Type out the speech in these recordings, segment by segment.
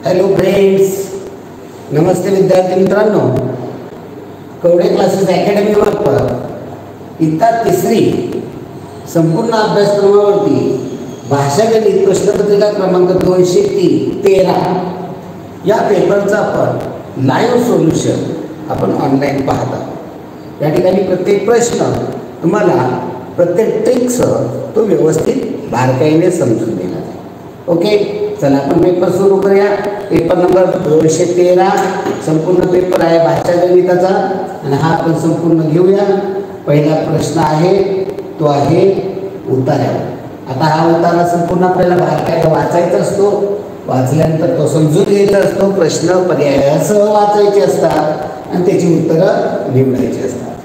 Hello friends, नमस्ते विद्यार्थी मित्रांनो. Kawade classes अकॅडमीमार्फत इयत्ता तिसरी संपूर्ण अभ्यासक्रमावरती भाषा गणित प्रश्नपत्रिका क्रमांक 213 या पेपरचा आपण लाईव्ह सोल्युशन आपण ऑनलाईन पाहता. या ठिकाणी प्रत्येक प्रश्न तुम्हाला प्रत्येक ट्रिकसह तो व्यवस्थित बारकाईने समजून देणार आहे. ओके, चला आपण पेपर सुरू करूया. पेपर नंबर 213 संपूर्ण पेपर आहे भाषा गणिताचा आणि हा आपण संपूर्ण घेऊया. पहिला प्रश्न आहे तो आहे उतार्यावर. आता हा उतारा संपूर्ण आपल्याला बारकाईने वाचायचा असतो. वाचल्यानंतर तो समजून घ्यायचा असतो. प्रश्न पर्यायासह वाचायचे असतात आणि त्याची उत्तरं निवडायची असतात.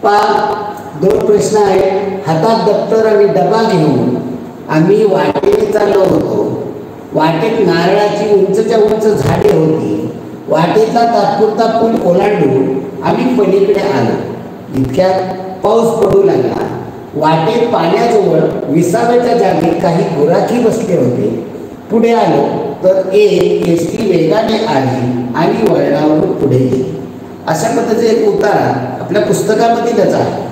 पहा, दोन प्रश्न आहेत. हातात दप्तर आणि डबा घेऊन आम्ही वाटेने चाललो होतो. वाटेत नारळाची उंचच्या उंच झाडे होती. वाटेचा तात्पुरता पूल ओलांडून आम्ही पलीकडे आलो. इतक्यात पाऊस पडू लागला. वाटेत पाण्याजवळ विसाव्याच्या जागी काही गुराखी बसले होते. पुढे आलो तर एक एसटी वेगाने आली आणि वळणावरून पुढे गेली. अशा पद्धतीचे एक उतारा आपल्या पुस्तकामधीलच आहे.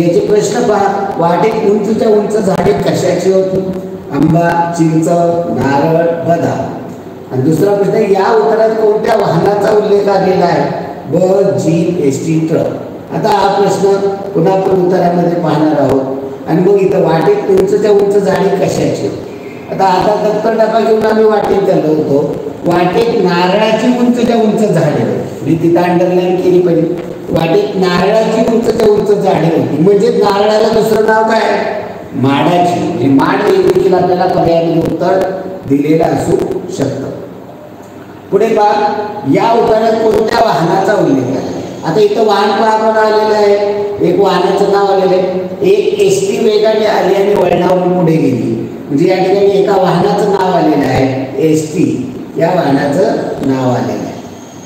याचे प्रश्न पहा. वाटेत उंचच्या उंच झाडे कशाची होती? आंबा, चिंच, नारळ, बदाम. आणि दुसरा प्रश्न, या उतारात कोणत्या वाहनाचा उल्लेख आलेला आहे? बस, जीप, एसटी, ट्रक. आता हा प्रश्न पुन्हा आपण उतारामध्ये पाहणार आहोत. आणि मग इथं वाटेत उंचच्या उंच झाडे कशाची होती? आता दप्तर डबा घेऊन आम्ही वाटेत चाललो होतो. वाटेत नारळाची उंचच्या उंच झाडे होती. मी तिथं अंडरलाईन केली पाहिजे. वाटेत नारळाची उंचच्या उंच झाडे होती म्हणजे नारळाला दुसरं नाव काय? माडाची. माड हे देखील आपल्याला पर्यायामध्ये उत्तर दिलेलं असू शकतं. पुढे पहा, या उतारात कोणत्या वाहनाचा उल्लेख आहे? आता इथं वाहन आपण आलेलं आहे. एक वाहनाचं नाव आलेलं आहे. एक एसटी वेगाने आली आणि वळणावरून पुढे गेली म्हणजे या ठिकाणी एका वाहनाचं नाव आलेलं आहे. एसटी या वाहनाचं नाव आलेलं आहे.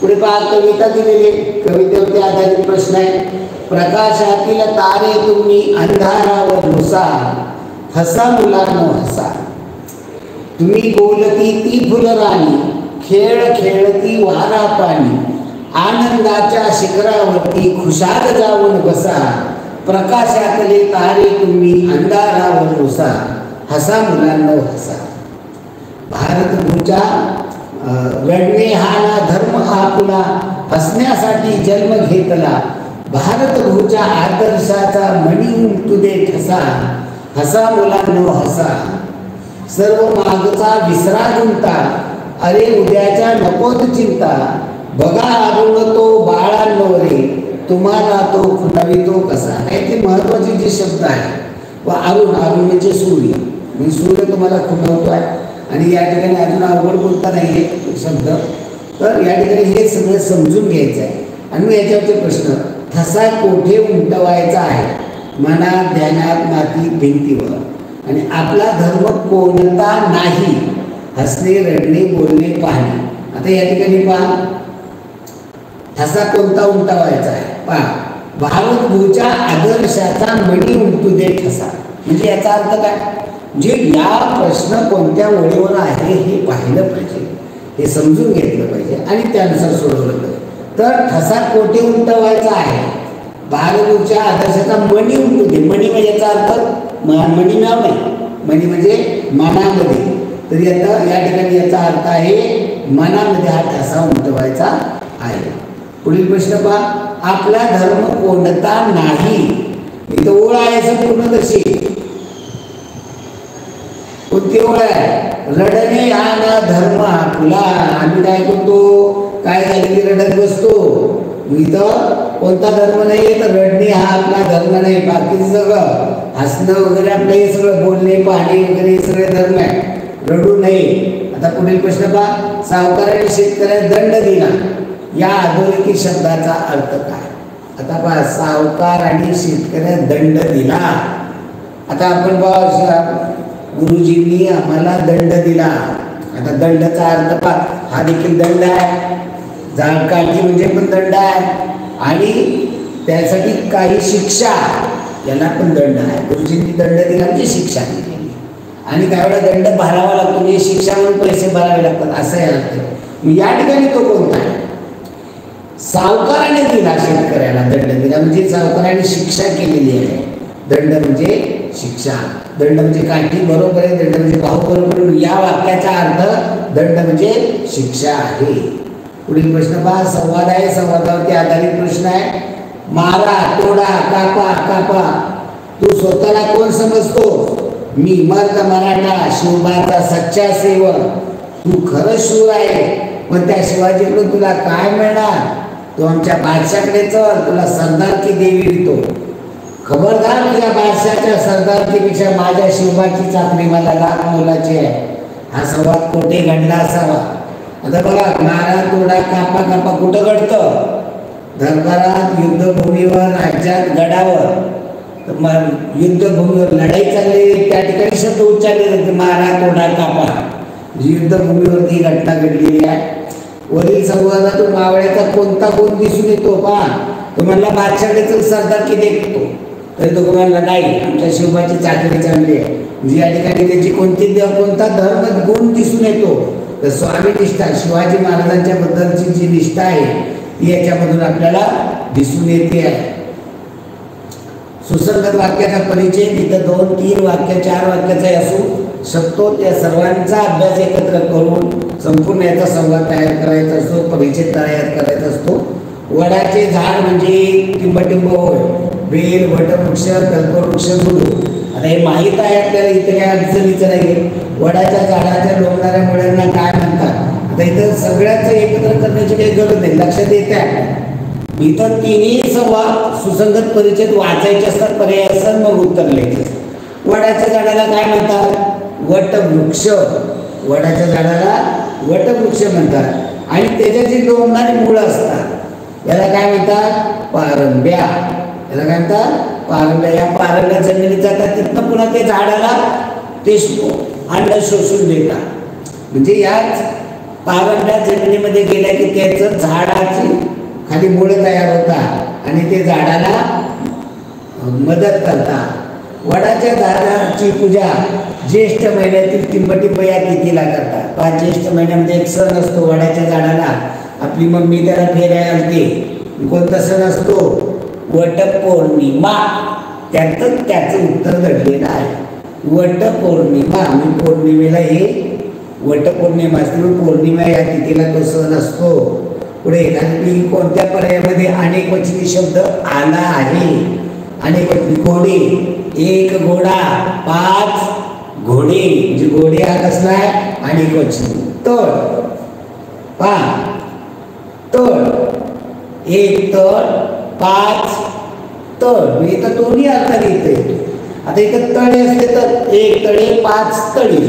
पुढे पहा, कविता दिलेली आहे. कवितेवरती आधारित प्रश्न आहे. प्रकाशातील तारे तुम्ही अंधारावर नुसा, हसा मुलांनो हसा. तुम्ही बोलती ती फुलराणी, खेळ खेळती वारा पाणी. आनंदाच्या शिखरावरती खुशाल जाऊन बसा. प्रकाशातले तारे तुम्ही अंधारावर नुसा, हसा मुलांनो हसा. भारतभूच्या रडणे हा ना धर्म आपुला, हसण्यासाठी जन्म घेतला. भारतभूच्या आदर्शाचा मणी उमटू दे ठसा, हसा मुलांनो हसा. सर्व मागचा विसरा गुंता, अरे उद्याच्या नकोत चिंता. बघा अरुण तो बाळांनो रे, तुम्हाला तो खुणावितो कसा. याचे महत्वाचे जे शब्द आहेत व अरुण म्हणजे सूर्य. मी सूर्य तुम्हाला खुणवतो आहे. आणि या ठिकाणी अजून अवघड बोलता नाही आहे शब्द. तर या ठिकाणी हे सगळं समजून घ्यायचं आहे. आणि मग याच्यावरचे प्रश्न, ठसा कोठे उमटवायचा आहे? मनात, ध्यानात, मातीत, भिंतीवर. आणि आपला धर्म कोणता नाही? हसणे, रडणे, बोलणे, पाहणे. आता या ठिकाणी पहा, ठसा कोणता उमटवायचा आहे? पहा, भारतभूच्या आदर्शाचा मणी उमटू दे ठसा. म्हणजे याचा अर्थ काय? जे या प्रश्न कोणत्या ओळीवर आहे हे पाहिलं पाहिजे, हे समजून घेतलं पाहिजे आणि त्यानुसार सोडवलं पाहिजे. तर ठसा कोठे उमटवायचा आहे? भारतभूच्या आदर्शाचा मणी उमटू दे. मणी म्हणजे याचा अर्थ मणी नाव नाही, मणी म्हणजे मनामध्ये. तर या ठिकाणी याचा अर्थ आहे मनामध्ये हा ठसा उमटवायचा आहे. पुढील प्रश्न पहा, आपला धर्म कोणता नाही? इथं ओळ आहे संपूर्णदर्शी. कोणती ओळ आहे? रडणे हा ना धर्म आपुला. आम्ही काय करतो? काय झालं की रडत बसतो. इथं कोणता धर्म नाही तर रडणे हा आपला धर्म नाही. बाकीचं सगळं हसणं वगैरे आपलं हे सगळं, बोलणे, पाहणे वगैरे हे सगळे धर्म आहे. रडू नये. आता पुढील प्रश्न पहा, सावकाराने शेतकऱ्याला दंड दिला या अधोरेखित शब्दाचा अर्थ काय? आता पहा, सावकार आणि शेतकऱ्याला दंड दिला. आता आपण बघा, गुरुजींनी आम्हाला दंड दिला. आता दंडाचा अर्थ पहा, हा देखील दंड आहे. जाळ काढली म्हणजे पण दंड आहे. आणि त्यासाठी काही शिक्षा, याला पण दंड आहे. गुरुजींनी दंड दिला म्हणजे शिक्षा दिली. आणि काही वेळा दंड भरावा लागतो म्हणजे शिक्षा म्हणून पैसे भरावे लागतात असं आहे. या ठिकाणी तो कोणता आहे? सावकाराने दिला शेतकऱ्याला दंड दिला, म्हणजे सावकाराने शिक्षा केलेली आहे. दंड म्हणजे शिक्षा, दंड म्हणजे काठी बरोबर आहे, दंड म्हणजे भाऊ बरोबर. या वाक्याचा अर्थ दंड म्हणजे शिक्षा आहे. पुढील प्रश्न पहा, संवाद आहे, संवादावरती आधारित प्रश्न आहे. मारा, तोडा, कापा, कापा. तू स्वतःला कोण समजतो? मी मर्द मराठा, शिवबाचा सच्चा सेवक. तू खरंच शूर आहे, पण त्या शिवाजीकडून तुला काय मिळणार? तू आमच्या बादशाकडे चल, तुला सरदारकी देवी तो. खबरदार, तुझ्या बादशाच्या सरदारकीपेक्षा माझ्या शिवबाची चाकरी मला लाख मोलाची आहे. हा संवाद कोठे घडला असावा? आता बघा, मारा, तोडा, कापा, कापा कुठं घडतं? दरबारात, युद्धभूमीवर, राज्यात, गडावर. युद्धभूमीवर लढाई चालली, त्या ठिकाणी शब्द उच्चारले जाते, मारा, तोडा, कापा. युद्धभूमीवरती घटना घडलेली आहे. वरील संवादातून मावळ्याचा कोणता गुण दिसून येतो? पहा, तो म्हणला बादशाकडे सरदारकी देखतो, तर तो म्हणला नाही, आमच्या शिवबाची चाकरी चांगली आहे. म्हणजे या ठिकाणी त्याची कोणता धर्म गुण दिसून येतो? तर स्वामी निष्ठा, शिवाजी महाराजांच्या बद्दलची जी निष्ठा आहे ती याच्यामधून आपल्याला दिसून येते आहे. सुसंगत वाक्याचा परिचय तिथं 2, 3 वाक्य, 4 वाक्याचा असू शकतो. त्या सर्वांचा अभ्यास एकत्र करून संपूर्ण याचा संवाद तयार करायचा असतो, परिचय तयार करायचा असतो. वडाचे झाड म्हणजे टिंबटिंब होय, बेल, वटवृक्ष, कल्पवृक्ष, गुरु. आता हे माहीत आहे आपल्याला, इथे काय अडचणीचं नाही. वडाच्या झाडाच्या लोंबणाऱ्या मुळ्यांना काय म्हणतात? आता इथं सगळ्यांचं एकत्र करण्याची काही गरज नाही, लक्षात येते आहे. इतर तिन्ही संवाद सुसंगत परिचय वाचायचे असतात, पर्याय असतात, मग उत्तर लिहायचे असतात. वडाच्या झाडाला काय म्हणतात? वटवृक्ष. वडाच्या झाडाला वटवृक्ष म्हणतात. आणि त्याच्या जी लोंबणारी मुळं असतात याला काय म्हणतात? पारंब्या. याला काय म्हणतात? पारंब्या. या पारंब्या जमिनीत जातात, तिथनं पुन्हा ते झाडाला ते अन्न शोषून देतात. म्हणजे याच पारंब्या जमिनीमध्ये गेल्या की त्याचं झाडाची खाली मुळं तयार होतात आणि ते झाडाला मदत करतात. वडाच्या झाडाची पूजा ज्येष्ठ महिन्यातील टिंबटिंब या तिथीला करतात. 5 ज्येष्ठ महिन्यामध्ये एक सण असतो वडाच्या झाडाला. आपली मम्मी त्याला फेरायला आणते. कोणता सण असतो? वटपौर्णिमा. त्याचं उत्तर दडलेलं आहे. वटपौर्णिमा. मी पौर्णिमेला हे वटपौर्णिमा असते, पौर्णिमा या तिथीला तो सण असतो. पुढे एखादी कोणत्या पर्यायामध्ये अनेक वचनी शब्द आला आहे? अनेक वचनी. घोडे, 1 घोडा, 5 घोडे. म्हणजे घोडे हा कसला आहे? अनेक वचनी. तळ, तळ, 1 तळ, 5 तळ. इथं दोन्ही अर्थाने येते. आता इथं तळे असते तर 1 तळे, 5 तळी.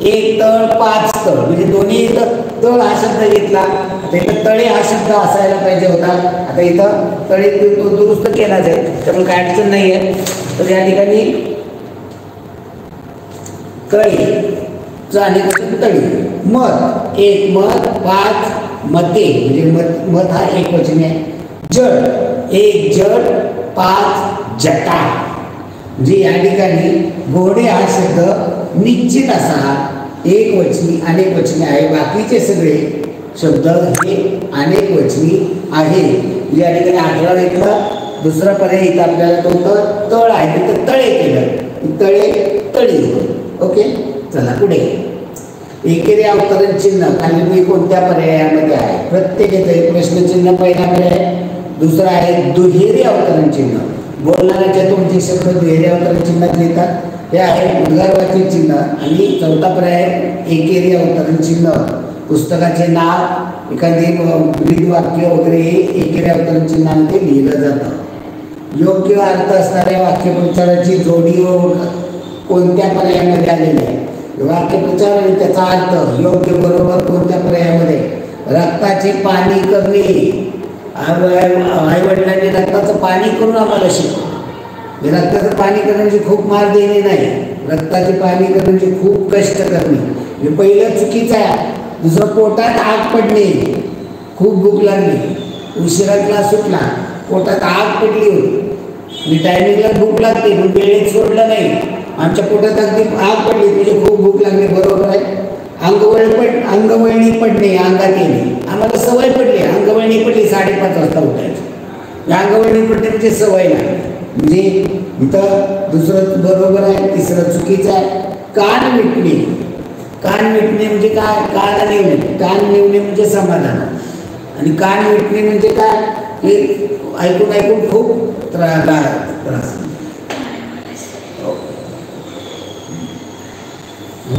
1 तळ, 5 तळ, म्हणजे दोन्ही इथं तळ हा शब्द घेतला. आता इथं तळे हा शब्द असायला पाहिजे होता. आता इथं तळे तो दुरुस्त केला जाईल, त्यामुळे काय अडचण नाही आहे. तर या ठिकाणी तळी आणि तळी. मत, 1 मत, 5 मते. म्हणजे मत हा एकवचनी आहे. जड, 1 जड, 5 जटा. म्हणजे या ठिकाणी घोडे हा शब्द निश्चित असा एकवचनी अनेक वचनी आहे. बाकीचे सगळे शब्द हे अनेक वचनी आहे. या ठिकाणी 18 घेतला. दुसरा पर्याय इथं आपल्याला कोणतं? तळ आहे, तिथं तळे केलं, तळे तळी. ओके, चला पुढे. एकेरी अवतरण चिन्ह खाली कोणत्या पर्यायामध्ये आहे? प्रत्येकाचं प्रश्नचिन्ह पहिला पर्याय. दुसरा आहे दुहेरी अवतरण चिन्ह. बोलणाऱ्याच्या तोंडचे शब्द दुहेरी अवतरण चिन्हात लिहितात, हे आहे उद्गारवाची चिन्ह. आणि चौथा पर्याय एकेरी अवतरण चिन्ह. पुस्तकाचे नाव, एखादी ब्रीद वाक्य वगैरे हे एकेरी अवतरण चिन्हामध्ये लिहिलं जातं. योग्य अर्थ असणाऱ्या वाक्यप्रचाराची जोडी व कोणत्या पर्यायामध्ये आलेली आहे? वाक्यप्रचार आणि त्याचा अर्थ योग्य बरोबर कोणत्या पर्यायामध्ये? रक्ताचे पाणी करणे. आईवडिलांनी रक्ताचं पाणी करून आम्हाला शिकवलं. रक्ताचं पाणी करणे म्हणजे खूप मार देणे नाही. रक्ताचे पाणी करणे म्हणजे खूप कष्ट करणे. हे पहिलं चुकीचं आहे. दुसरं पोटात आग पडणे. खूप भूक लागली, उशिरा क्लास सुटला, पोटात आग पडली होती. मी टायमिंगला भूक लागते पण वेळेत सोडलं नाही. आमच्या पोटात अगदी आग पडली म्हणजे खूप भूक लागली. बरोबर आहे. अंगवळणी पडणे, अंगात येणे. आम्हाला सवय पडली, अंगवळणी पडली 5:30 वाजता उठायची. या अंगवळणी पडणे म्हणजे सवय नाही. म्हणजे इथं दुसरं बरोबर आहे, तिसरं चुकीचं आहे. कान मिटणे. कान मिटणे म्हणजे काय? कान निवणे. कान निवणे म्हणजे समाधान, आणि कान मिटणे म्हणजे काय? हे ऐकून ऐकून खूप त्रास.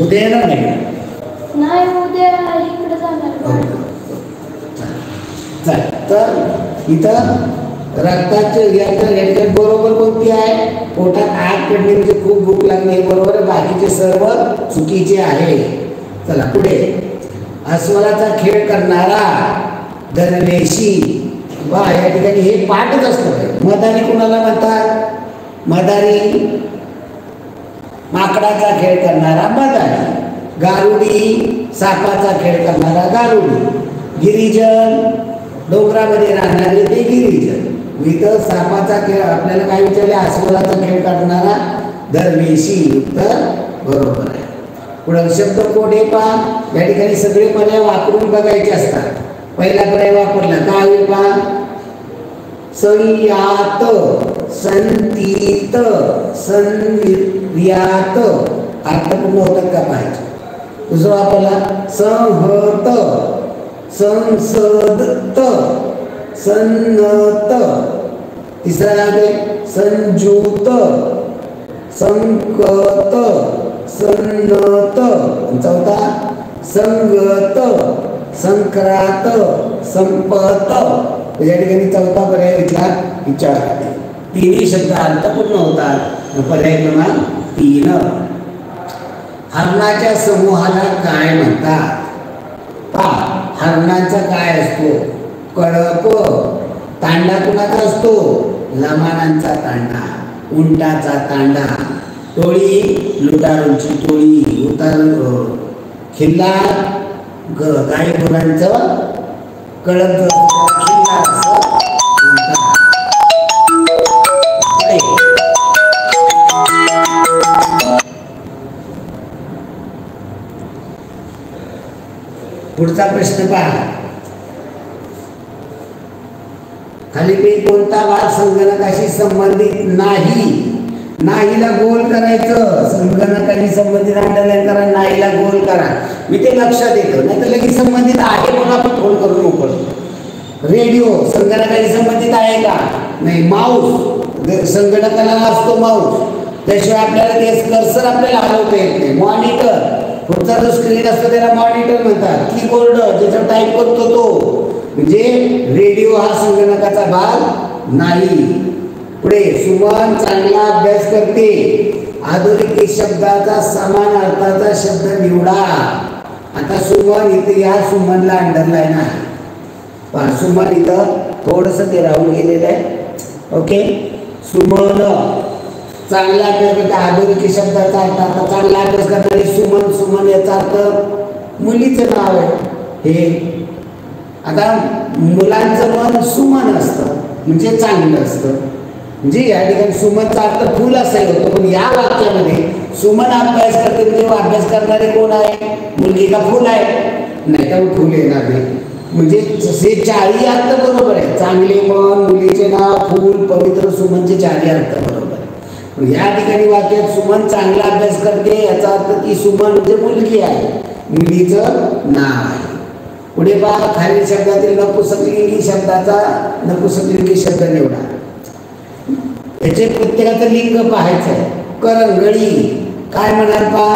उद्या येणार नाही, उद्या इकडे जाणार. तर इथं रक्ताचे बरोबर कोणती आहे? पोटात आग पडणे म्हणजे खूप भूक लागणे बरोबर. बाकीचे सर्व चुकीचे आहे. चला पुढे. अस्वलाचा खेळ करणारा दरवेशी. वा, या ठिकाणी हे पाठच असतं. मदारी कुणाला म्हणतात? मदारी. माकडाचा खेळ करणारा मदारी. गारुडी, सापाचा खेळ करणारा गारुडी. गिरिजन, डोंगरामध्ये राहणारे ते गिरिजन. इथं सापाचा खेळ आपल्याला काय विचारले? अस्वलाचा खेळ करणारा दरवेशी. उत्तर बरोबर आहे. पुढे शब्द कोडे पहा. या ठिकाणी सगळे पर्याय वापरून बघायचे असतात. पहिला पर्याय वापरला काय होईल पहा? संयात, संतीत, संविर्यात. अर्थपूर्ण होतात का पाहायचे. दुसरा वापरला संहत, संसदत, सन्नत. तिसरा आहे संजुत, संकत, सन्नत. चौथा संगत, संक्रांत, संपत. या ठिकाणी चौथा पर्याय विचार. तिन्ही शब्द अर्थपूर्ण होतात. पर्याय क्रमांक 3. हरणाच्या समूहाला काय म्हणतात? हरणांचा काय असतो? कळप. तांडा कुणाचा असतो? लमाणांचा तांडा, उंटाचा तांडा. टोळी लुटारूंची टोळी. खिल्ला गाई गुरांचं कळप खिल्ला असं. पुढचा प्रश्न पहा. खालीपैकी कोणता भाग संगणकाशी संबंधित नाही? नाहीला गोल करायचं. संगणकाशी संबंधित अंडरलाईन करा, नाहीला गोल करा. मी ते लक्षात येतं, नाही तर लगेच संबंधित आहे म्हणून आपण फोन करून मोकळतो. रेडिओ संगणकाशी संबंधित आहे का? नाही. माऊस संगणकाला असतो माऊस, त्याशिवाय आपल्याला ते कर्सर आपल्याला हलवता येत नाही. मॉनिटर, पुढचा जो स्क्रीन असतो त्याला मॉनिटर म्हणतात. कीबोर्ड ज्याच्यावर टाईप करतो तो. म्हणजे रेडिओ हा संगणकाचा भाग नाही. पुढे सुमन चांगला अभ्यास करते. अधोरेखित शब्दाचा समान अर्थाचा शब्द निवडा. आता सुमन इथे या सुमनला अंडरलाईन आहे. पहा सुमन इथं थोडंसं ते राहून गेलेलं आहे. ओके. सुमन चांगला अभ्यास करते. अधोरेखित शब्दाचा अर्थ. आता चांगला अभ्यास करणारी सुमन. सुमन याचा अर्थ मुलीचं नाव आहे हे. आता मुलांचं मन सुमन असतं म्हणजे चांगलं असतं. म्हणजे या ठिकाणी सुमनचा अर्थ फुल असायला होतो, पण या वाक्यामध्ये सुमन अभ्यास करते म्हणजे अभ्यास करणारे कोण आहे? मुलगी का फुल आहे? नाही तर फुल येणार नाही. म्हणजे हे 4ही अर्थ बरोबर आहे. चांगले मन, मुलीचे नाव, फुल, पवित्र, सुमनचे 4ही अर्थ बरोबर आहे. पण या ठिकाणी वाक्यात सुमन चांगला अभ्यास करते याचा अर्थ ती सुमन म्हणजे मुलगी आहे, मुलीचं नाव आहे. पुढे पहा. खालील शब्दातील नपुंसकलिंगी शब्दाचा नपुंसकलिंगी शब्द निवडा. याचे प्रत्येकाचं लिंग पाहायचं आहे. करंगळी काय म्हणाल पहा.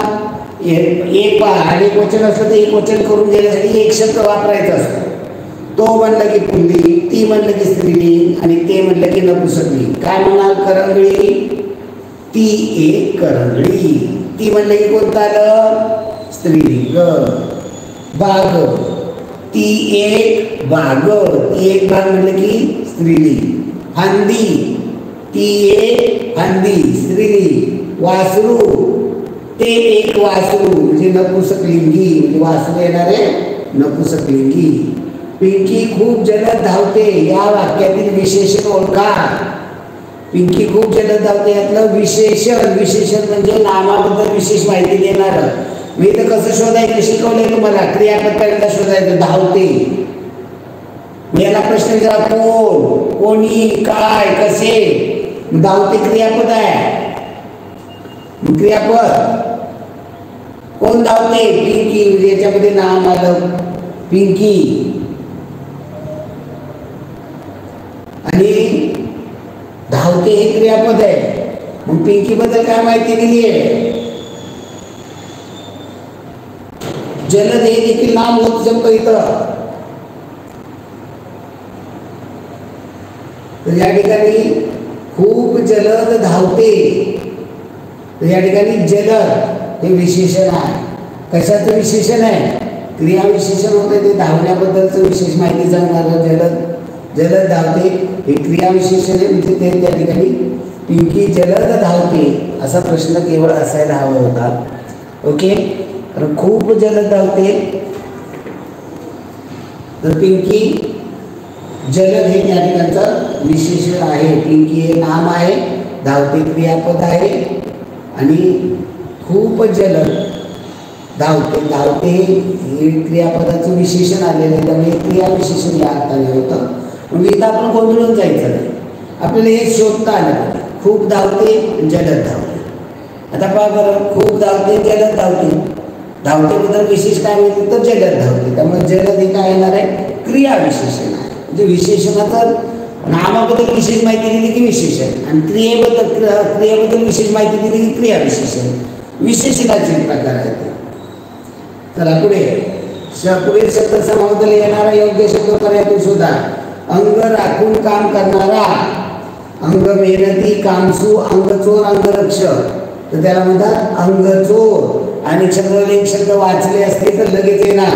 एक पहा. आणि एक वचन असलं तर एक वचन करून देण्यासाठी एक शब्द वापरायचा असतो. तो म्हणलं की पुल्लिंग, ती म्हणलं की स्त्रीलिंग, आणि ते म्हणलं की नपुंसकलिंग. काय म्हणाल? करंगळी. ती एक करंगळी. ती म्हणलं की कोणतं आलं? स्त्रीलिंग. बाग. ती एक बाग. ती एक बाग म्हणलं की स्त्रीलिंग. फांदी. ती एक फांदी स्त्रीलिंग. वासरू. ते एक वासरू म्हणजे नपुंसकलिंगी. म्हणजे वासरू येणारे नपुंसकलिंगी. पिंकी खूप जलद धावते. या वाक्यातील विशेषण ओळखा. पिंकी खूप जलद धावते यातलं विशेषण. विशेषण म्हणजे नामाबद्दल विशेष माहिती देणार. मी इथं कसं शोधायचं शिकवलंय तुम्हाला. क्रियापद पहिल्यांदा शोधायचं धावते. मी याला प्रश्न विचारा कोण, कोणी, काय, कसे. धावते क्रियापद आहे. क्रियापद कोण धावते? पिंकी. याच्यामध्ये नाम आलं पिंकी. आणि धावते हे क्रियापद आहे. मग पिंकी बद्दल काय माहिती दिली आहे? जलद हे देखील नाम होत जमतं इथं. तर या ठिकाणी खूप जलद धावते. तर या ठिकाणी जलद हे विशेषण आहे. कशाचं विशेषण आहे? क्रिया विशेषण होते. ते धावण्याबद्दलचं विशेष माहिती सांगणार. जलद धावते हे क्रिया विशेषण आहे. म्हणजे ते त्या ठिकाणी पिंकी जलद धावते असा प्रश्न केवळ असायला हवा होता. ओके. तर खूप जलद धावते. तर पिंकी जलद हे त्या ठिकाणचं विशेषण आहे. पिंकी हे नाम आहे, धावते क्रियापद आहे आणि खूप जलद धावते. धावते हे क्रियापदाचं विशेषण आलेलं आहे. त्यामुळे क्रिया विशेषण या अर्थाने होतं. म्हणजे इथं आपण गोंधळून जायचं नाही. आपल्याला हे शोधता आलं. खूप धावते, जलद धावते. आता पहा बरं, खूप धावते, जलद धावते. धावतेबद्दल विशेष काय माहिती? तर जलद धावते. त्यामुळे जलद हे काय येणार आहे? क्रिया विशेषण आहे. म्हणजे विशेषणाचं नामाबद्दल विशेष माहिती दिली की विशेषण, आणि क्रियेबद्दल विशेष माहिती दिली की क्रिया विशेषण. विशेषणाचे प्रकार आहेत. चला पुढे. पुढील शब्द समाबद्दल येणारा योग्य शब्द पर्याय शोधा. अंग राखून काम करणारा, अंग मेहनती, कामसू, अंगचोर, अंगरक्षक. तर त्याला म्हणतात अंगचोर. आणि एक शब्द वाचले असते तर लगेच येणार.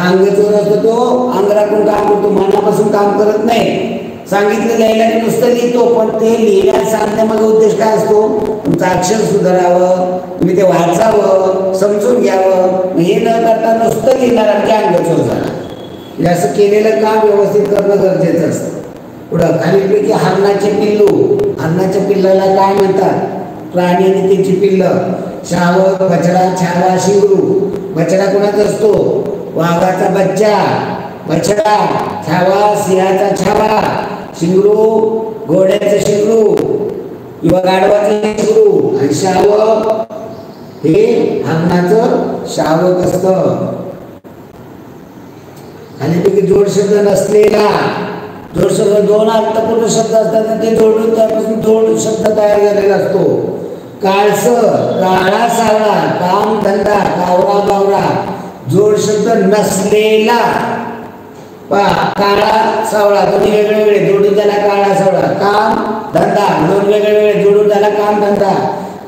अंगचोर असतो तो अंग राखून काम करतो, मनापासून काम करत नाही. सांगितलं लिहायला की नुसतं लिहितो, पण ते लिहिण्यात सांगण्यामागे उद्देश काय असतो? तुमचं अक्षर सुधारावं, तुम्ही ते वाचावं, समजून घ्यावं. हे न करता नुसतं लिहिणार आणि अंगचोर झाला. असं केलेलं काम व्यवस्थित करणं गरजेचं असतं. पुढं खालीलपैकी हरणाचे पिल्लू. हरणाच्या पिल्लाला काय म्हणतात? प्राणी आणि त्याची पिल्लं. शावक, बछडा, छावा, शिंगरू. बछडा कोणाचा असतो? वाघाचा बच्चा. बछडा, छावा, सिंहाचा छावा, शिंगरू, घोड्याचं शिंगरू किंवा गाढवाचं शिंगरू. आणि शावक हे हरणाचं शावक असतं. खालीपैकी जोड शब्द नसलेला. जोड शब्द दोन अर्थपूर्ण शब्द असतात, ते जोडून त्यापासून जोड शब्द तयार झालेला असतो. काळसर, काळा सावळा, काम धंदा, कावरा बावरा. जोड शब्द नसलेला. काळा सावळा दोन्ही वेगळे वेगळे जोडून झाला काळा सावळा. काम धंदा दोन वेगळे वेगळे जोडून झाला काम धंदा.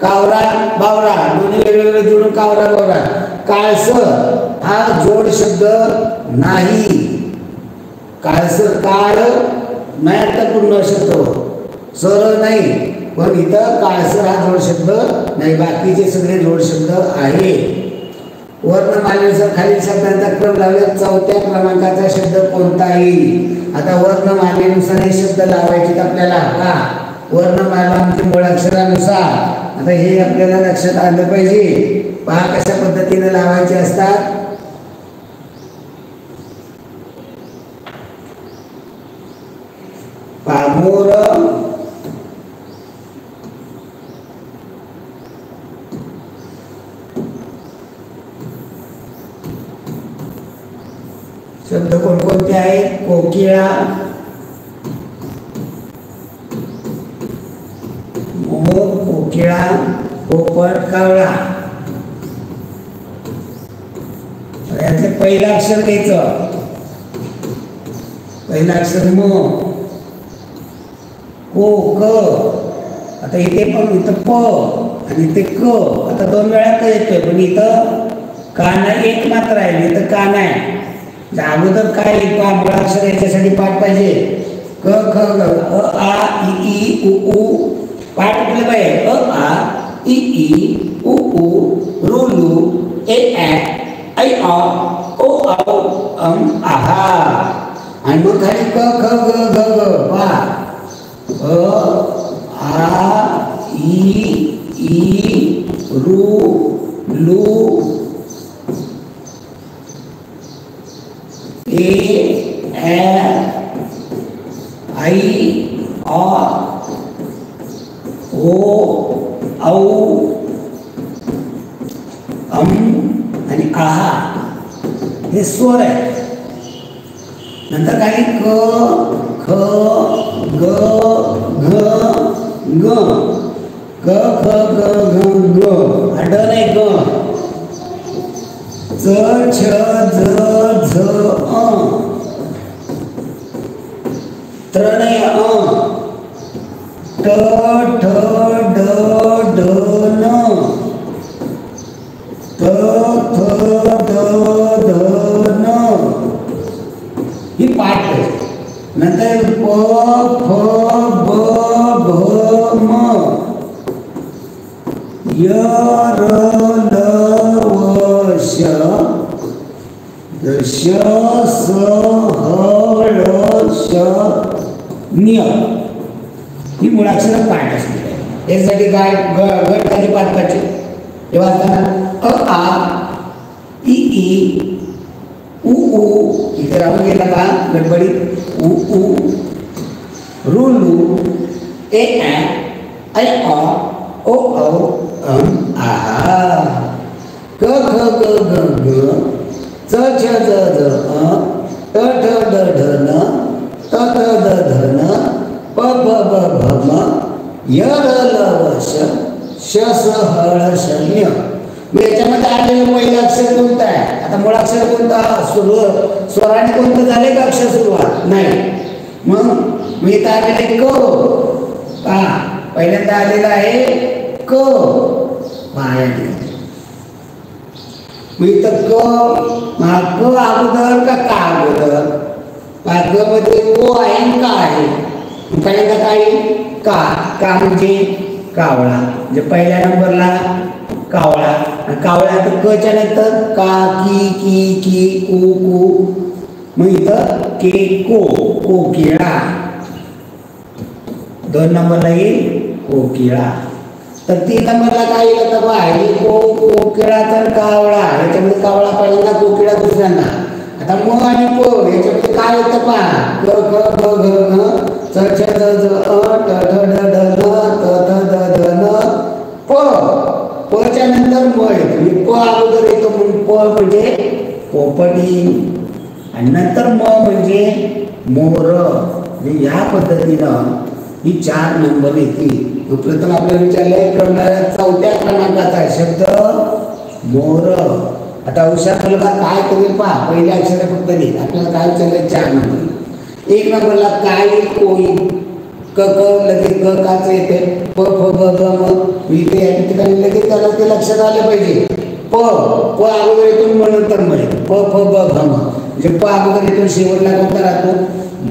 कावरा बावरा दोन्ही वेगळे वेगळे जोडून कावरा बावरा. काळसर हा जोड शब्द नाही. काळसर, काळ महत्वपूर्ण शब्द, सरळ नाही, पण इथं काळसर हा जोड शब्द नाही. बाकीचे सगळे जोड शब्द आहे. वर्णमालेनुसार खालील शब्दांचा क्रम लावला. चौथ्या क्रमांकाचा शब्द कोणता येईल? आता वर्णमालेनुसार हे शब्द लावायचे आपल्याला. का? वर्णमाला म्हणजे मुळाक्षरानुसार. आता हे आपल्याला लक्षात आलं पाहिजे. पहा कशा पद्धतीने लावायचे असतात. मोर, शब्द कोणकोणते आहेत? कोकिळा, मोर, कोकिळा, पोपट, कावळा. यातलं पहिलं अक्षर घ्यायचं. पहिलं अक्षर म, को, क. आता इथे पण इथं प आणि इथे क. आता दोन वेळा क येतोय, पण इथं कान एक मात्र आहे, इथं कान आहे. अगोदर काय मुळाक्षर याच्यासाठी पाठ पाहिजे. क, ख, ग, अ, आ, इ, उ, ऊ. पाठ केलं पाहिजे. अ, आ, इ, उ, ऊ, रू, लू, ए, ऐ, आ, ओ, औ, आहा. आणि मग खाली क, ख, ग, घ, ग. पहा. अ, आ, इ, रू, लू, औ आणि आहा हे स्वर आहे. नंतर काही क ख ग घ ग क ख ग घ ग हा ड नाही ग च छ ज झ त्र नाही ट ठ ड ढ न थ थ द ध न ही पाठ आहे. नंतर प फ ब भ म य र ल व श श स ह ळ श न्य ही मुळाक्षर पाठ असते. यासाठी काय गट कधी पाठ करायचे तेव्हा आ इ उ ऊ इथे राहून गेला का गडबडीत उ ऊ रु लू ए ऐ अ ओ औ आहा क ख ग घ ग च छ ज ज ट ठ ड ढ न त थ द ध न प फ ब भ म य र ल व श श स ह ळ श न्य. मग याच्यामध्ये आलेलं पहिलं अक्षर कोणतं आहे? आता मुळाक्षर कोणता? स्वराने कोणतं झाले का अक्षर सुरुवात नाही. मग इथं आलेले क पहा पहिल्यांदा आलेला आहे क पहा या ठिकाणी. मग इथं क अगोदर का अगोदर? क मध्ये ओ आहे का आहे? पहिल्यांदा काय का म्हणजे कावळा म्हणजे पहिल्या नंबरला कावळा. कावळा तर कच्या नंतर का की कू कू मग इथं के कोकिळा. 2 नंबरला येईल कोकिळा. तर 3 नंबरला काय येईल तर बाय कोकिळा तर कावळा. याच्यामध्ये कावळा पहिल्यांदा कोकिळा दुसऱ्यांदा. आता म आणि प याच्यामध्ये काय येतं पहा क ख ग घ घ च छ ज ज ट ठ ड ढ न त थ द ध न प च्या नंतर म येतो. प अगोदर येतो म्हणून प म्हणजे पोपटी आणि नंतर म म्हणजे मोर. म्हणजे या पद्धतीनं ही 4 नंबर येतील. प्रथम आपल्याला विचारलंय करणाऱ्या 4थ्या क्रमांकाचा शब्द मोर. आता हुशार मुलगा काय करेल पहा पहिल्या अक्षर फक्त लिहित. आपल्याला काय विचारलंय 4 नंबर. 1 नंबरला काय कोई क लगेच ग काच येते प फ ब ग म इथे या ठिकाणी लगेच त्याला ते लक्षात आलं पाहिजे. प अगोदर येतो म नंतर म प फ ब घ म म्हणजे प अगोदर येतो शेवटला कोणता राहतो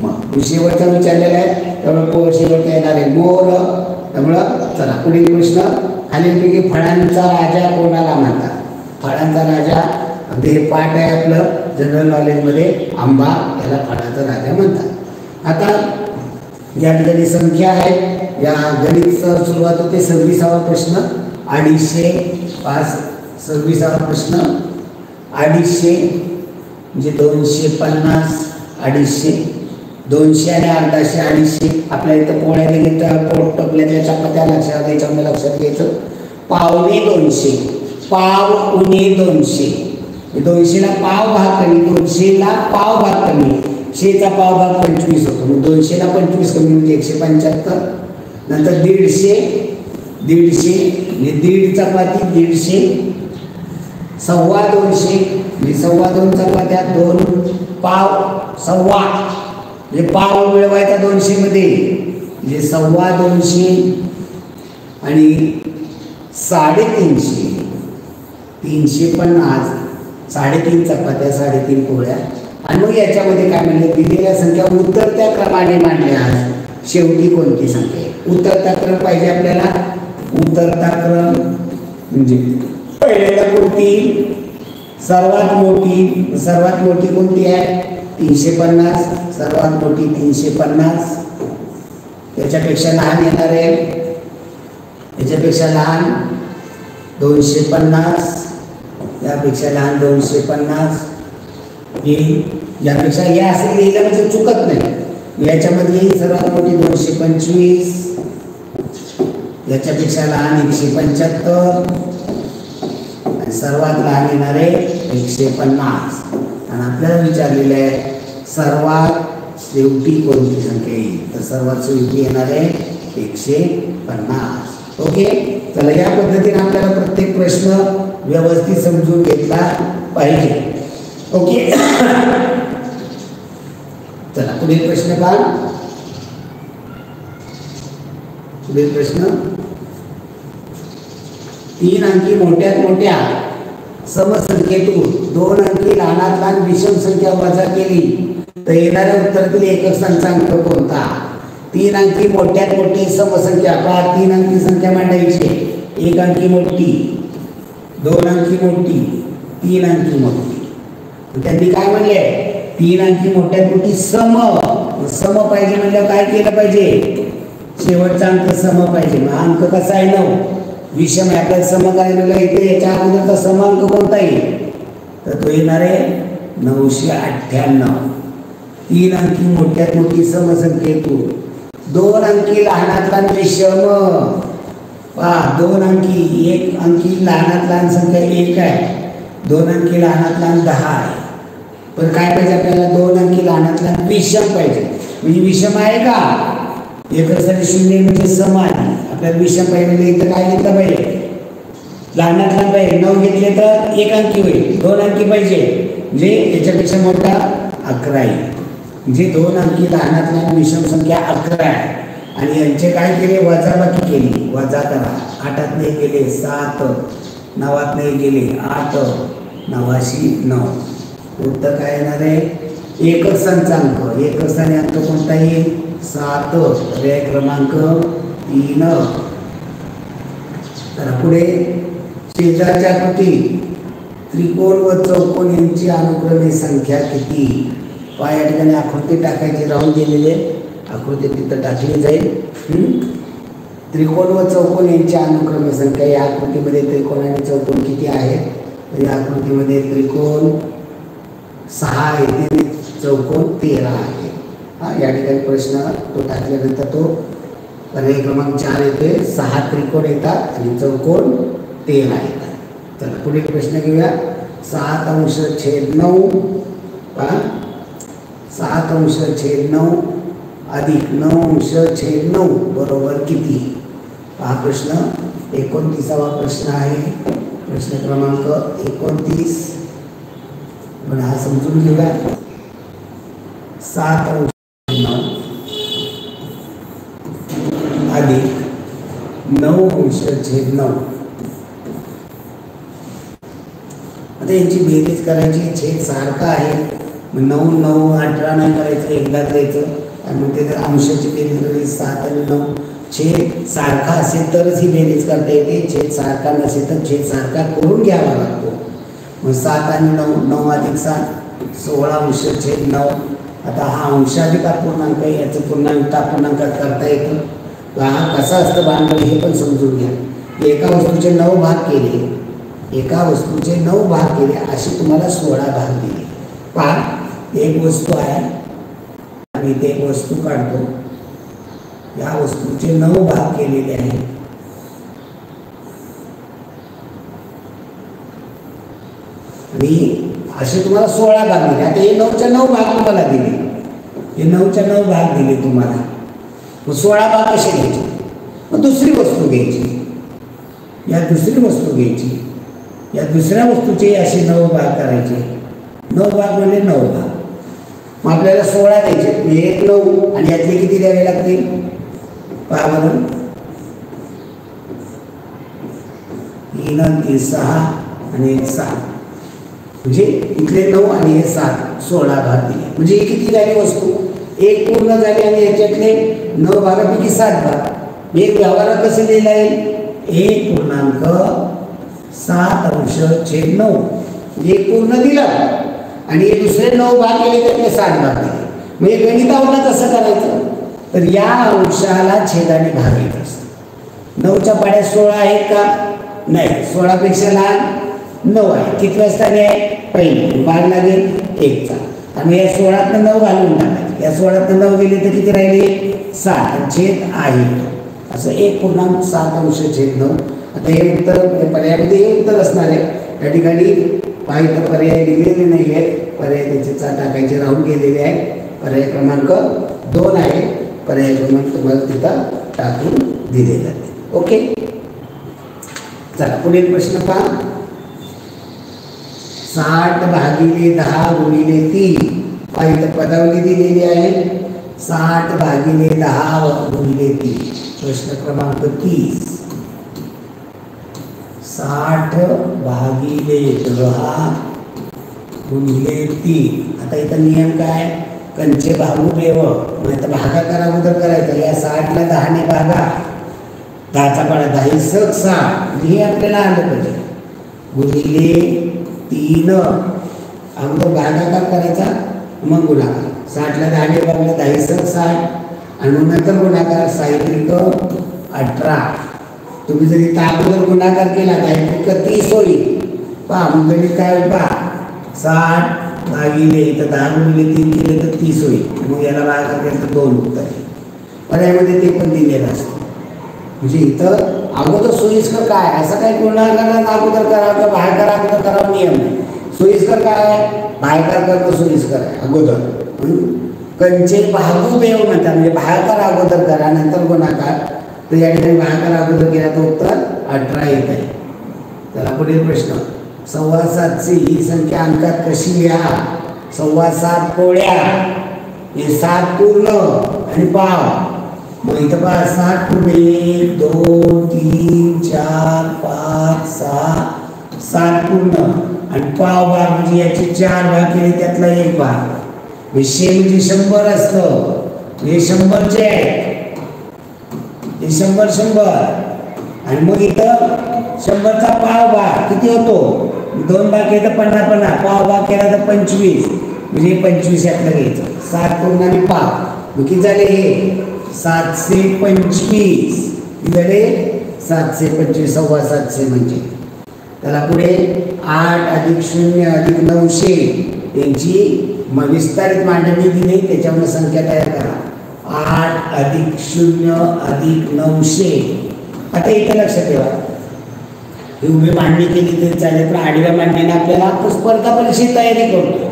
म. शेवटचा विचारलेला आहे त्यामुळे प शेवटचा येणार आहे मोर. त्यामुळं चला पुढील प्रश्न खालीलपैकी फळांचा राजा कोणाला म्हणतात? फळांचा राजा अगदी हे पाठ आहे आपलं जनरल नॉलेजमध्ये. आंबा याला फळांचा राजा म्हणतात. आता या ठिकाणी संख्या आहे. या गणित सुरुवात होते 26वा प्रश्न 250 26वा प्रश्न 250 म्हणजे 250 250 200 आणि 150 250. आपल्या इथं पोळ्या दिल्या पोट टोपल्याच्या चपात्या लक्षात द्यायच्या लक्षात घ्यायचं. पावणे 200 पाव उणे 200 200ला पाव भाग कमी 200ला पाव भाग कमी 100चा पाव भाग 25 होतो. मग 200ला 25 कमी म्हणजे 175. नंतर 150 म्हणजे 1.5 चपाती 150 सव्वा 200 म्हणजे सव्वा 2 चपात्या 2 पाव सव्वा म्हणजे पाव मिळवायचा 200 मध्ये म्हणजे सव्वा 200 आणि 350 350 3.5 चपात्या 3.5 पोळ्या. आणि मग याच्यामध्ये काय म्हणलं दिलेल्या संख्या उतरत्या क्रमाने मांडल्यास शेवटी कोणती संख्या आहे? उतरता क्रम पाहिजे आपल्याला. उतरता क्रम म्हणजे पहिल्यांदा कोणती सर्वात मोठी कोणती आहे 350. सर्वात मोठी 350. त्याच्यापेक्षा लहान येणार आहे त्याच्यापेक्षा लहान 250. यापेक्षा लहान 250. हे यापेक्षा या असं लिहिलं म्हणजे चुकत नाही. याच्यामध्ये सर्वात मोठी 225. याच्यापेक्षा लहान 175 आणि सर्वात लहान येणारे 150. आणि आपल्याला विचारलेलं आहे सर्वात शेवटी कोणती संख्या येईल, तर सर्वात शेवटी येणार आहे 150. ओके, चला या पद्धतीने आपल्याला प्रत्येक प्रश्न व्यवस्थित समजून घेतला पाहिजे. ओके, चला पुढील प्रश्न पहा. पुढील प्रश्न 3 अंकी मोठ्यात मोठ्या समसंख्येतून 2 अंकी लहानात लहान विषम संख्या वजा केली तर येणाऱ्या उत्तरातील एकक संख्या अंक कोणता? 3 अंकी मोठ्यात मोठी समसंख्या पहा. 3 अंकी संख्या मांडायची, 1 अंकी मोठी, 2 अंकी मोठी, 3 अंकी मोठी. त्यांनी काय म्हणले? 3 अंकी मोठ्यात मोठी सम पाहिजे म्हणजे काय केलं पाहिजे? शेवटचा अंक सम पाहिजे. मग अंक कसा आहे? 9. विषम आहे आपल्याला सम करायला इथे याच्या अगोदरचा सम अंक कोणता येईल? तर तो येणार आहे 998. 3 अंकी मोठ्यात मोठी समसंख्येतून 2 अंकी लहानात लहान विषम पहा. 2 अंकी, 1 अंकी लहानात लहान संख्या 1 आहे, 2 अंकी लहानात लहान 10 आहे. पण काय पाहिजे आपल्याला? 2 अंकी लहानात लहान विषम पाहिजे. म्हणजे विषम आहे का? एकच 0 म्हणजे सम आहे. आपल्याला विषम पाहिजे इथं काय घेतलं पाहिजे? लहानात लहान पाहिजे. 9 घेतले तर 1 अंकी होईल, 2 अंकी पाहिजे म्हणजे याच्यापेक्षा मोठा 11 आहे. म्हणजे 2 अंकी लहानात लहान विषम संख्या 11 आहे. आणि यांचे काय केले? वजाबाकी केली. वजा करा. 8 नाही गेले 7, 9 नाही गेले 8, 9 उत्तर काय येणार आहे? एकक संचांक. एकक स्थानी अंक कोणता येईल? 7. पर्याय क्रमांक 3. तर पुढे शेजारच्या कृती त्रिकोण व चौकोन यांची अनुक्रमे संख्या किती? पहा या ठिकाणी आकृती टाकायची राहून गेलेली आकृती तिथं टाकली जाईल. त्रिकोण व चौकोन यांची अनुक्रमे संख्या. या आकृतीमध्ये त्रिकोण आणि चौकोन किती आहेत? तर या आकृतीमध्ये त्रिकोण 6 आहे, चौकोन 13 आहे. या ठिकाणी प्रश्न तो टाकल्यानंतर तो पर्याय क्रमांक 4 येते. 6 त्रिकोण येतात आणि चौकोन 13 येतात. चला पुढील प्रश्न घेऊया. 7/9 पहा. 7/9 अधिक 9/9 बरोबर किती? हा प्रश्न 29वा प्रश्न आहे. प्रश्न क्रमांक 29 पण हा समजून घेऊया. 7/9 अधिक 9/9. आता यांची बेरीज करायची. छेद सारखा आहे. 9 9 18 नाही करायचं, एकदा द्यायचं. आणि मग ते जर अंशाची बेरीज करायची 7 आणि 9. छेद सारखा असेल तरच ही बेरीज करता येते. छेद सारखा नसेल तर छेद सारखा करून घ्यावा लागतो. मग 7 आणि 9, 9 अधिक 7 16/9. आता हा अंशाधिक अपूर्णांक आहे. याचं पूर्णांक अपूर्णांकात करता येतं. हा कसा असतं भांडवल हे पण समजून घ्या. एका वस्तूचे 9 भाग केले, एका वस्तूचे 9 भाग केले असे तुम्हाला 16 भाग दिले. पहा एक वस्तू आहे आणि इथे एक वस्तू काढतो. या वस्तूचे 9 भाग केलेले आहे. आणि असे तुम्हाला 16 भाग दिले. आता हे 9च्या 9 भाग तुम्हाला दिले, हे 9च्या 9 भाग दिले तुम्हाला. मग 16 भाग कसे घ्यायचे? मग दुसरी वस्तू घ्यायची, या दुसरी वस्तू घ्यायची, या दुसऱ्या वस्तूचे असे 9 भाग करायचे. 9 भाग म्हणजे 9 भाग. मग आपल्याला 16 द्यायचे. एक 9 आणि यातले किती द्यावे लागतील? पहा बरं. 3 आणि 3 6 आणि 1 7 म्हणजे इथले 9 आणि हे 7 16 भाग दिले. म्हणजे हे किती झाली वस्तू? एक पूर्ण झाली आणि याच्यातले 9 भागापैकी 7 भाग. एक व्यवहारात कसं लिहिला येईल? 1.7/9 एक पूर्ण दिला आणि हे दुसरे 9 भाग केले त्यातले 7 भाग दिले. मग हे गणितावरनं कसं करायचं? तर या अंशाला छेदाने भाग येत असतं. 9च्या पाड्या 16 आहेत का? नाही. 16पेक्षा लहान 9 आहे. किती स्थानी आहे? पहिली. भाग लागेल 1चा. आणि या 16तनं 9 घालून टाकायचे. या 16तनं 9 गेले तर किती राहिले? 7. छेद आहे. असं 1.7°9. आता हे उत्तर पर्यायामध्ये हे उत्तर असणार आहे. त्या ठिकाणी पाहिजे पर्याय दिलेले नाही आहेत, पर्याय त्याचे टाकायचे राहून गेलेले आहे. पर्याय क्रमांक 2 आहे. पर्याय क्रमांक तुम्हाला तिथं टाकून दिलेला आहे. ओके, चला पुढील प्रश्न पहा. 60 भागिले 10 गुणिले 3. पाहिजे पदावली दिलेली आहे. 60 भागिले 10 गुणिले 3. प्रश्न क्रमांक 30. 60 भागिले 10 गुणिले 3. आता इथं नियम काय? कंचे भागू बेव, म्हणजे भागाकार अगोदर करायचा. या 60ला 10ने भागा, 10चा पाडा 10 सक 60, हे आपल्याला आलं पाहिजे. गुणिले 3 अगोदर भागाकार करायचा, मग गुणाकार. 60ला 10ने भागला 10 सक 60 आणि मग नंतर गुणाकार. 6×18. तुम्ही जरी अगोदर गुणाकार केला 30 होईल. पहा मग गणित काय होईल पहा. 60 भागिले इथं 10 गुणिले 3 केले तर 30 होईल. मग याला भागाकार केलं तर 2 उत्तर आहे. पर्यायामध्ये ते पण दिलेलं असतं. म्हणजे इथं अगोदर सोयीस्कर काय, असं काही गुणाकारात अगोदर करावं का भागाकार अगोदर करावं नियम नाही. सोयीस्कर काय, भागाकार करणं सोयीस्कर आहे अगोदर. कंचे भागू बेव म्हणतात, म्हणजे भागाकार अगोदर करा नंतर गुणाकार. तर या ठिकाणी भागाकार अगोदर केला तर उत्तर 18 येत आहे. त्याला पुढील प्रश्न. 7.25 ही संख्या अंकात कशी लिहा? 7.25 पोळ्या, हे 7 पूर्ण आणि पाव. मग इथं पहा 7 पूर्ण 1 2 3 4 5 6 7 पूर्ण आणि पाव भाग म्हणजे याचे 4 भाग केले त्यातला 1 भाग. विषय म्हणजे 100 असतं. हे 100चे आहे, हे 100 आणि मग इथं 100चा पाव भाग किती होतो? 2 भाग केले तर 50 पाव भाग केला तर 25, म्हणजे 25 यातलं घ्यायचं. 7 पूर्ण आणि पाव मग किती झाले? हे 725 झाले. 725 7.25 म्हणजे. त्याला पुढे 8 अधिक 0 अधिक 900 यांची विस्तारित मांडणी दिली, त्याच्यामुळे संख्या तयार करा. 8 अधिक 0 अधिक 900. आता इथं लक्षात ठेवा, ही उभी मांडणी केली तरी चालेल, पण आडव्या मांडणीने आपल्याला स्पर्धा परीक्षेची तयारी करतो.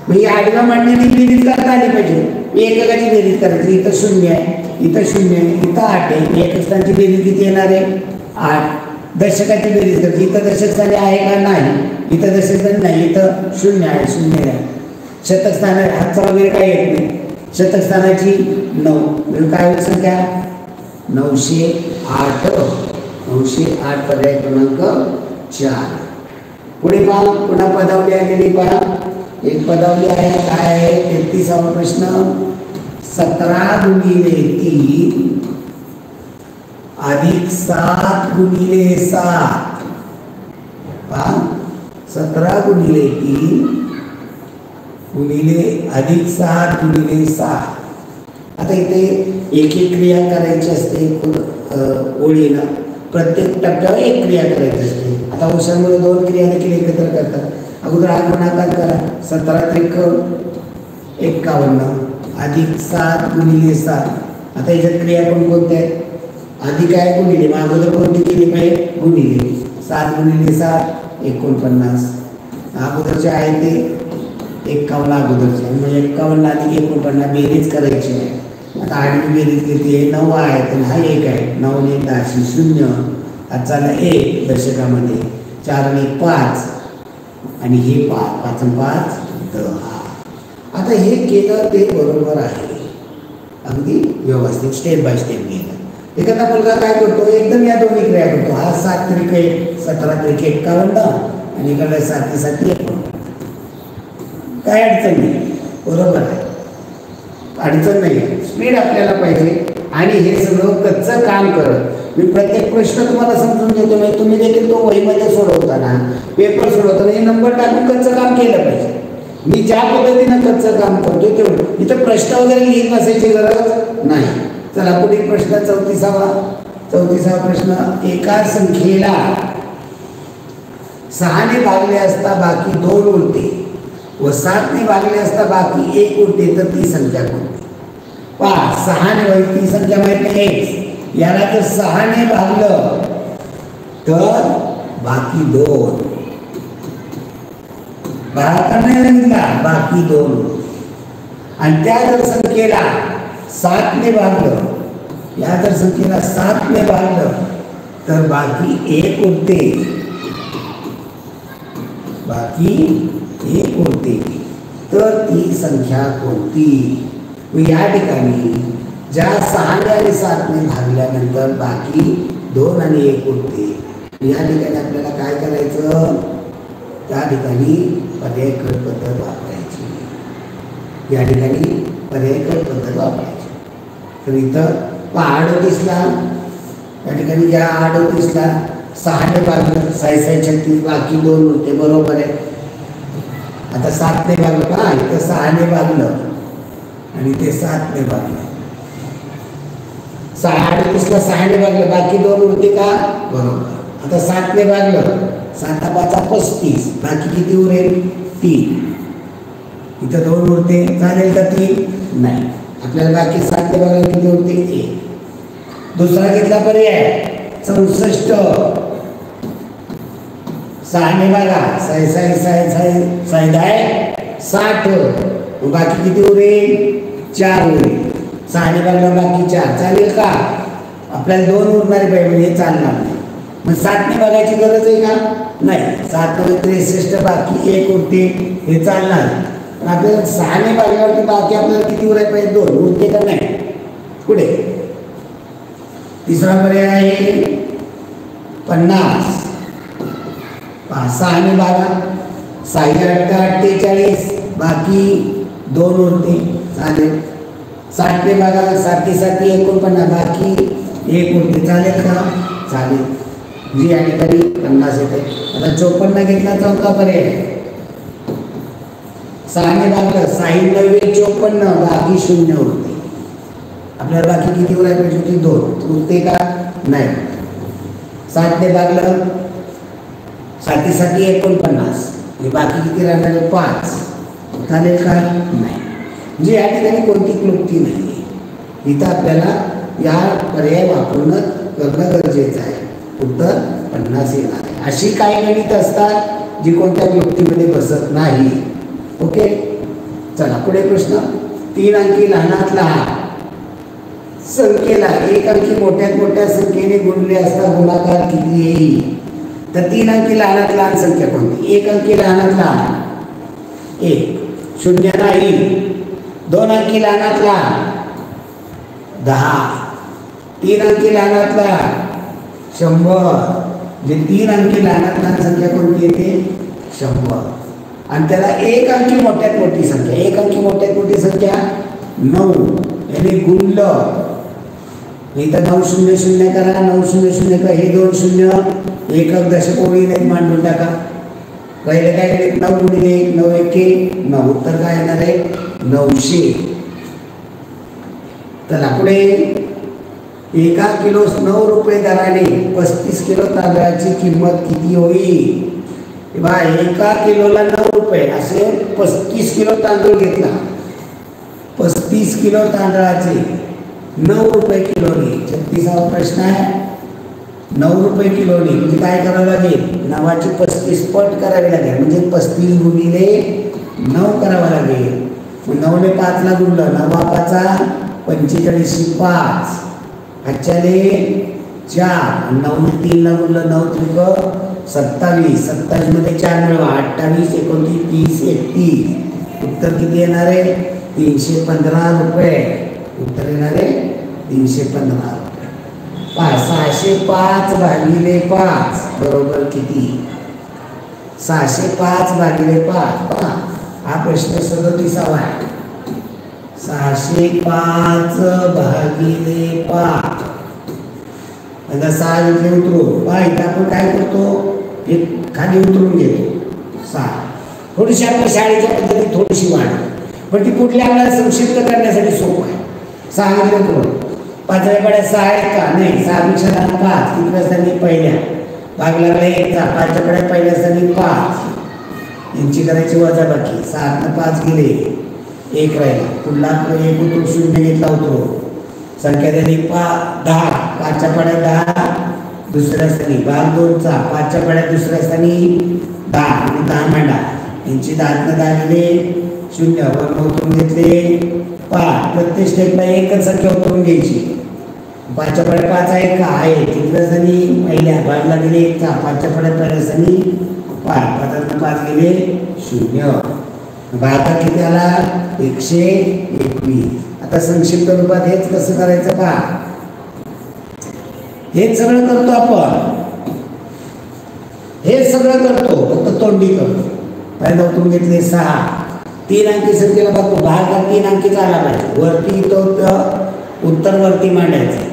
मग ही आडव्या मांडणीने बेरीज करता आली पाहिजे. एककाची बेरीज करायची. इथं 0 आहे, इथं 0 आहे, इथं 8 आहे. एकस्थानची बेरीज किती येणार आहे? 8. दशकाची बेरीज करायची. इथं दशक स्थानी आहे का? नाही. इथं दशक स्थानी नाही, इथं 0 आहे, 0 आहे. शतक स्थान हातचा वगैरे काय येत नाही. शतक स्थानाची 9 म्हणजे काय होईल संख्या? 908. 908 पर्याय क्रमांक 4. पुढे पहा, पुन्हा पदावली आलेली पहा. एक पदावली आहे, काय आहे? 33वा प्रश्न. 17 गुणिले 3 अधिक 7 गुणिले 7. पहा 17 गुणिले 3 गुणिले अधिक 7 गुणिले 7. आता इथे एक क्रिया करायची असते ओळीनं. प्रत्येक टप्प्यावर एक क्रिया करायची असते. आता उशांमुळे 2 क्रिया देखील एकत्र करतात. अगोदर हा गुणाकार करा. 17 त्रिक 51 अधिक 7 गुणिले 7. आता याच्यात क्रिया कोणत्या आहेत? अधिक आहे गुणिले, मग अगोदर कोणती केली पाहिजे? गुणिले. 7 गुणिले 7 49. अगोदरचे आहे ते 51 अगोदरचे, म्हणजे 51 अधिक 49 बेरीज करायची आहे. आता आडवी बेरीज किती आहे? 9 आहे, तर हा 1 आहे. 9 1 10 0. आता चालला 1 दशकामध्ये. 4 1 5 आणि हे 5 5 5 10. आता हे केलं ते बरोबर आहे, अगदी व्यवस्थित स्टेप बाय स्टेप गेलं. एखादा मुलगा काय करतो? एकदम या दोन्ही क्रिया करतो. हा 7 त्रिक 1 17 त्रिक 51 आणि इकडे 7 7 1. काय अडचण नाही, बरोबर आहे, अडचण नाही. स्पीड आपल्याला पाहिजे आणि हे सगळं कच्चं काम करत मी प्रत्येक प्रश्न तुम्हाला समजून देतो. म्हणजे तुम्ही देखील तो वहीमध्ये सोडवताना, पेपर सोडवताना हे नंबर टाकून कच्चं काम केलं पाहिजे. मी ज्या पद्धतीनं कच्चं काम करतो तेवढं. इथं प्रश्न वगैरे लिहित नसायची गरज नाही. चला पुढील प्रश्न 34वा प्रश्न. एका संख्येला 6ने भागले असता बाकी 2 उरते व 7ने भागले असता बाकी 1 उरते, तर ती संख्या कोणती? पहा 6ने ती संख्या माहित नाही. याला जर 6 ने भागलं तर बाकी 2 भागाकार नाही सांगितला, बाकी 2. आणि त्या जर संख्येला 7 ने भागलं, या जर संख्येला 7 ने भागलं तर बाकी 1 उरते, बाकी 1 उरते. तर ती संख्या कोणती? या ठिकाणी ज्या 6 ने आणि 7 ने भागल्यानंतर बाकी 2 आणि 1 उरते. या ठिकाणी आपल्याला काय करायचं? त्या ठिकाणी पर्याय कट पद्धत वापरायची. या ठिकाणी पर्याय कट पद्धत वापरायची. तर इथं 38ला या ठिकाणी या 38ला 6 ने भागलं, 6 6 36, बाकी 2 उरते, बरोबर आहे. आता 7 ने भागलं का? इथं 6 ने भागलं आणि ते 7 ने भागलं. 38ला 6 ने भागलं, बाकी 2 उरते का? बरोबर. आता 7 ने भागलं, 7 5 35, बाकी किती उरेल? 3. इथं 2 उरते, चालेल का 3? नाही. आपल्याला बाकी 7 ने भागलं किती उरते? 1. दुसरा घेतला पर्याय 64, 6 ने भागा, 6 6 60, बाकी किती उरेल? 4 उरेल. 6 ने भागला बाकी 4, चालेल का? आपल्याला 2 उरणारे पाहिजे म्हणजे चालणार नाही. मग 7 ने भागायची गरज आहे का? नाही. 7 × 63, बाकी 1 उरते, हे चालणार. पण आपल्याला 6 ने भागल्यावरती बाकी आपल्याला किती उरायला पाहिजे? 2 उरते का? नाही. पुढे तिसरा पर्याय आहे 50. 6 ने भागा, 6 8 48, बाकी 2 उरते, चालेल. 7 ने भागा, 7 7 49, बाकी 1 उरते, चालेल का? चालेल. जी या ठिकाणी 50 येते. आता 54 घेतला, चौथा पर्याय 6 ने भागलं, 6 9 54, बाकी 0 उरते. आपल्याला बाकी किती उरायला पाहिजे होती? 2 उरते का? नाही. 7 ने भागलं, 7 7 49, बाकी किती राहणार? 5, चालेल का? नाही. म्हणजे या ठिकाणी कोणती क्लुप्ती नाही. इथं आपल्याला या पर्याय वापरून करणं गरजेचं आहे. उत्तर 50 येणार आहे. अशी काही गणित असतात जी कोणत्या क्लुप्तीमध्ये बसत नाही. ओके, चला पुढे प्रश्न. 3 अंकी लहानात लहान संख्येला 1 अंकी मोठ्यात मोठ्या संख्येने गुणले असता गुणाकार किती येईल? तर 3 अंकी लहानात लहान संख्या कोणती? 1 अंकी लहानात लहान 1, 0 नाही. 2 अंकी लहानात लहान 10, 3 अंकी लहानात लहान 100. जे 3 अंकी लहानात लहान संख्या कोणती येते? 100. आणि त्याला 1 अंकी मोठ्यात मोठी संख्या, 1 अंकी मोठ्यात मोठी संख्या 9 याने गुणलं. इथं 9 0 0 करा, 9 0 0 करा, हे 2 0 एकक दशकोणी मांडून टाका. पहिले काय केले? 9 गुणिले 9 1 9, उत्तर काय येणार आहे? 900. चला पुढे. 1 किलो 9 रुपये दराने 35 किलो तांदळाची किंमत किती होईल? बा 1 किलोला 9 रुपये असे 35 किलो तांदूळ घेतला. 35 किलो तांदळाचे 9 रुपये किलोने. 36वा प्रश्न आहे. 9 रुपये किलोने म्हणजे काय करावं लागेल? 9ची 35 पट करावी लागेल, म्हणजे 35 गुणिले 9 करावं लागेल. 9 ने 5 ला गुणलं, 9 5 45 5, अच्छाले 4, 9 ने 3 ला गुणलं, 9 त्रिक 27, 27 मध्ये 4 मिळवा, 28 29 30 31. उत्तर किती येणार आहे? 315 रुपये. उत्तर येणार आहे 315 रुपये. 605 भागिले 5 बरोबर किती? 605 भागिले 5. हा प्रश्न 37वा आहे. 605 भागिले 5. आता 6 इथे उतरू. इथं आपण काय करतो? एक खाली उतरून घेतो 6. थोडीशी आपल्या शाळेच्या पद्धतीत थोडीशी वाढ, पण ती कुठल्या आपल्याला संक्षिप्त करण्यासाठी सोपं आहे. 6 इथे उतरून 5व्या कडे 6 आहेत का? नाही. 6 पेक्षा लहान 5. किती असताना पहिल्या भागला कडे 1चा, 5च्या कडे पहिल्या असताना 5 यांची करायची वजाबाकी. 6 ने 5 गेले, 1 राहिला. पुढला 1 उतरू, 0 घेतला उतरू, संख्या झाली 10. 5च्या पाड्यात 10 दुसऱ्या स्थानी, भाग 2चा 5च्या पाड्यात दुसऱ्या स्थानी 10 आणि 10 मांडा, यांची 10 गेले 0, 1 उतरून घेतले 5. प्रत्येक स्टेपला एकच संख्या उतरून घ्यायची. 5च्या पाड्यात 5 आहे का? आहे. तिसऱ्या स्थानी पहिल्या भागला गेले 1चा, 5च्या पाड्यात पहिल्या स्थानी 5, 5 5 गेले 0. भागात किती आला? 121. आता संक्षिप्त रूपात हेच कसं करायचं पहा. हेच सगळं करतो आपण, हेच सगळं करतो, फक्त तोंडी करतो. पहिला उतरून घेतले 6, 3 अंकी संख्येला बघतो, भाग 3 अंकीचा आला पाहिजे. वरती तो उत्तर वरती मांडायचं.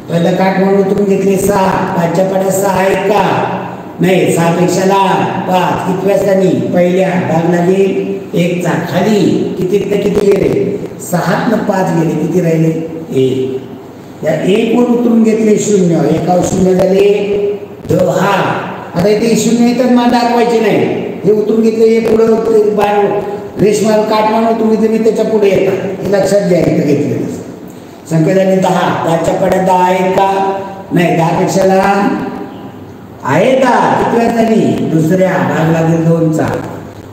पहिला काठ म्हणून उतरून घेतले 6, 5च्या पाड्यात 6 आहे का? नाही. 6 पेक्षा लहान 5, कितव्या स्थानी? पहिल्या, भाग लागेल 1चा, खाली किती गेले? 6 5 गेले, किती राहिले? 1. या 1 वर उतरून घेतले 0, 1 0 झाले 10. आता इथे 0 इथं मान दाखवायचे नाही, हे उतरून घेतले 1 पुढे रेशमाल काठ मानून तुम्ही मी त्याच्या पुढे येतात, हे लक्षात घ्या. इथं घेतलेलं संख्या झाली 10, 5च्या पाड्यात 10 आहे का? नाही. 10 पेक्षा लहान आहे का? कितव्या स्थानी? दुसऱ्या, भाग लागेल 2चा,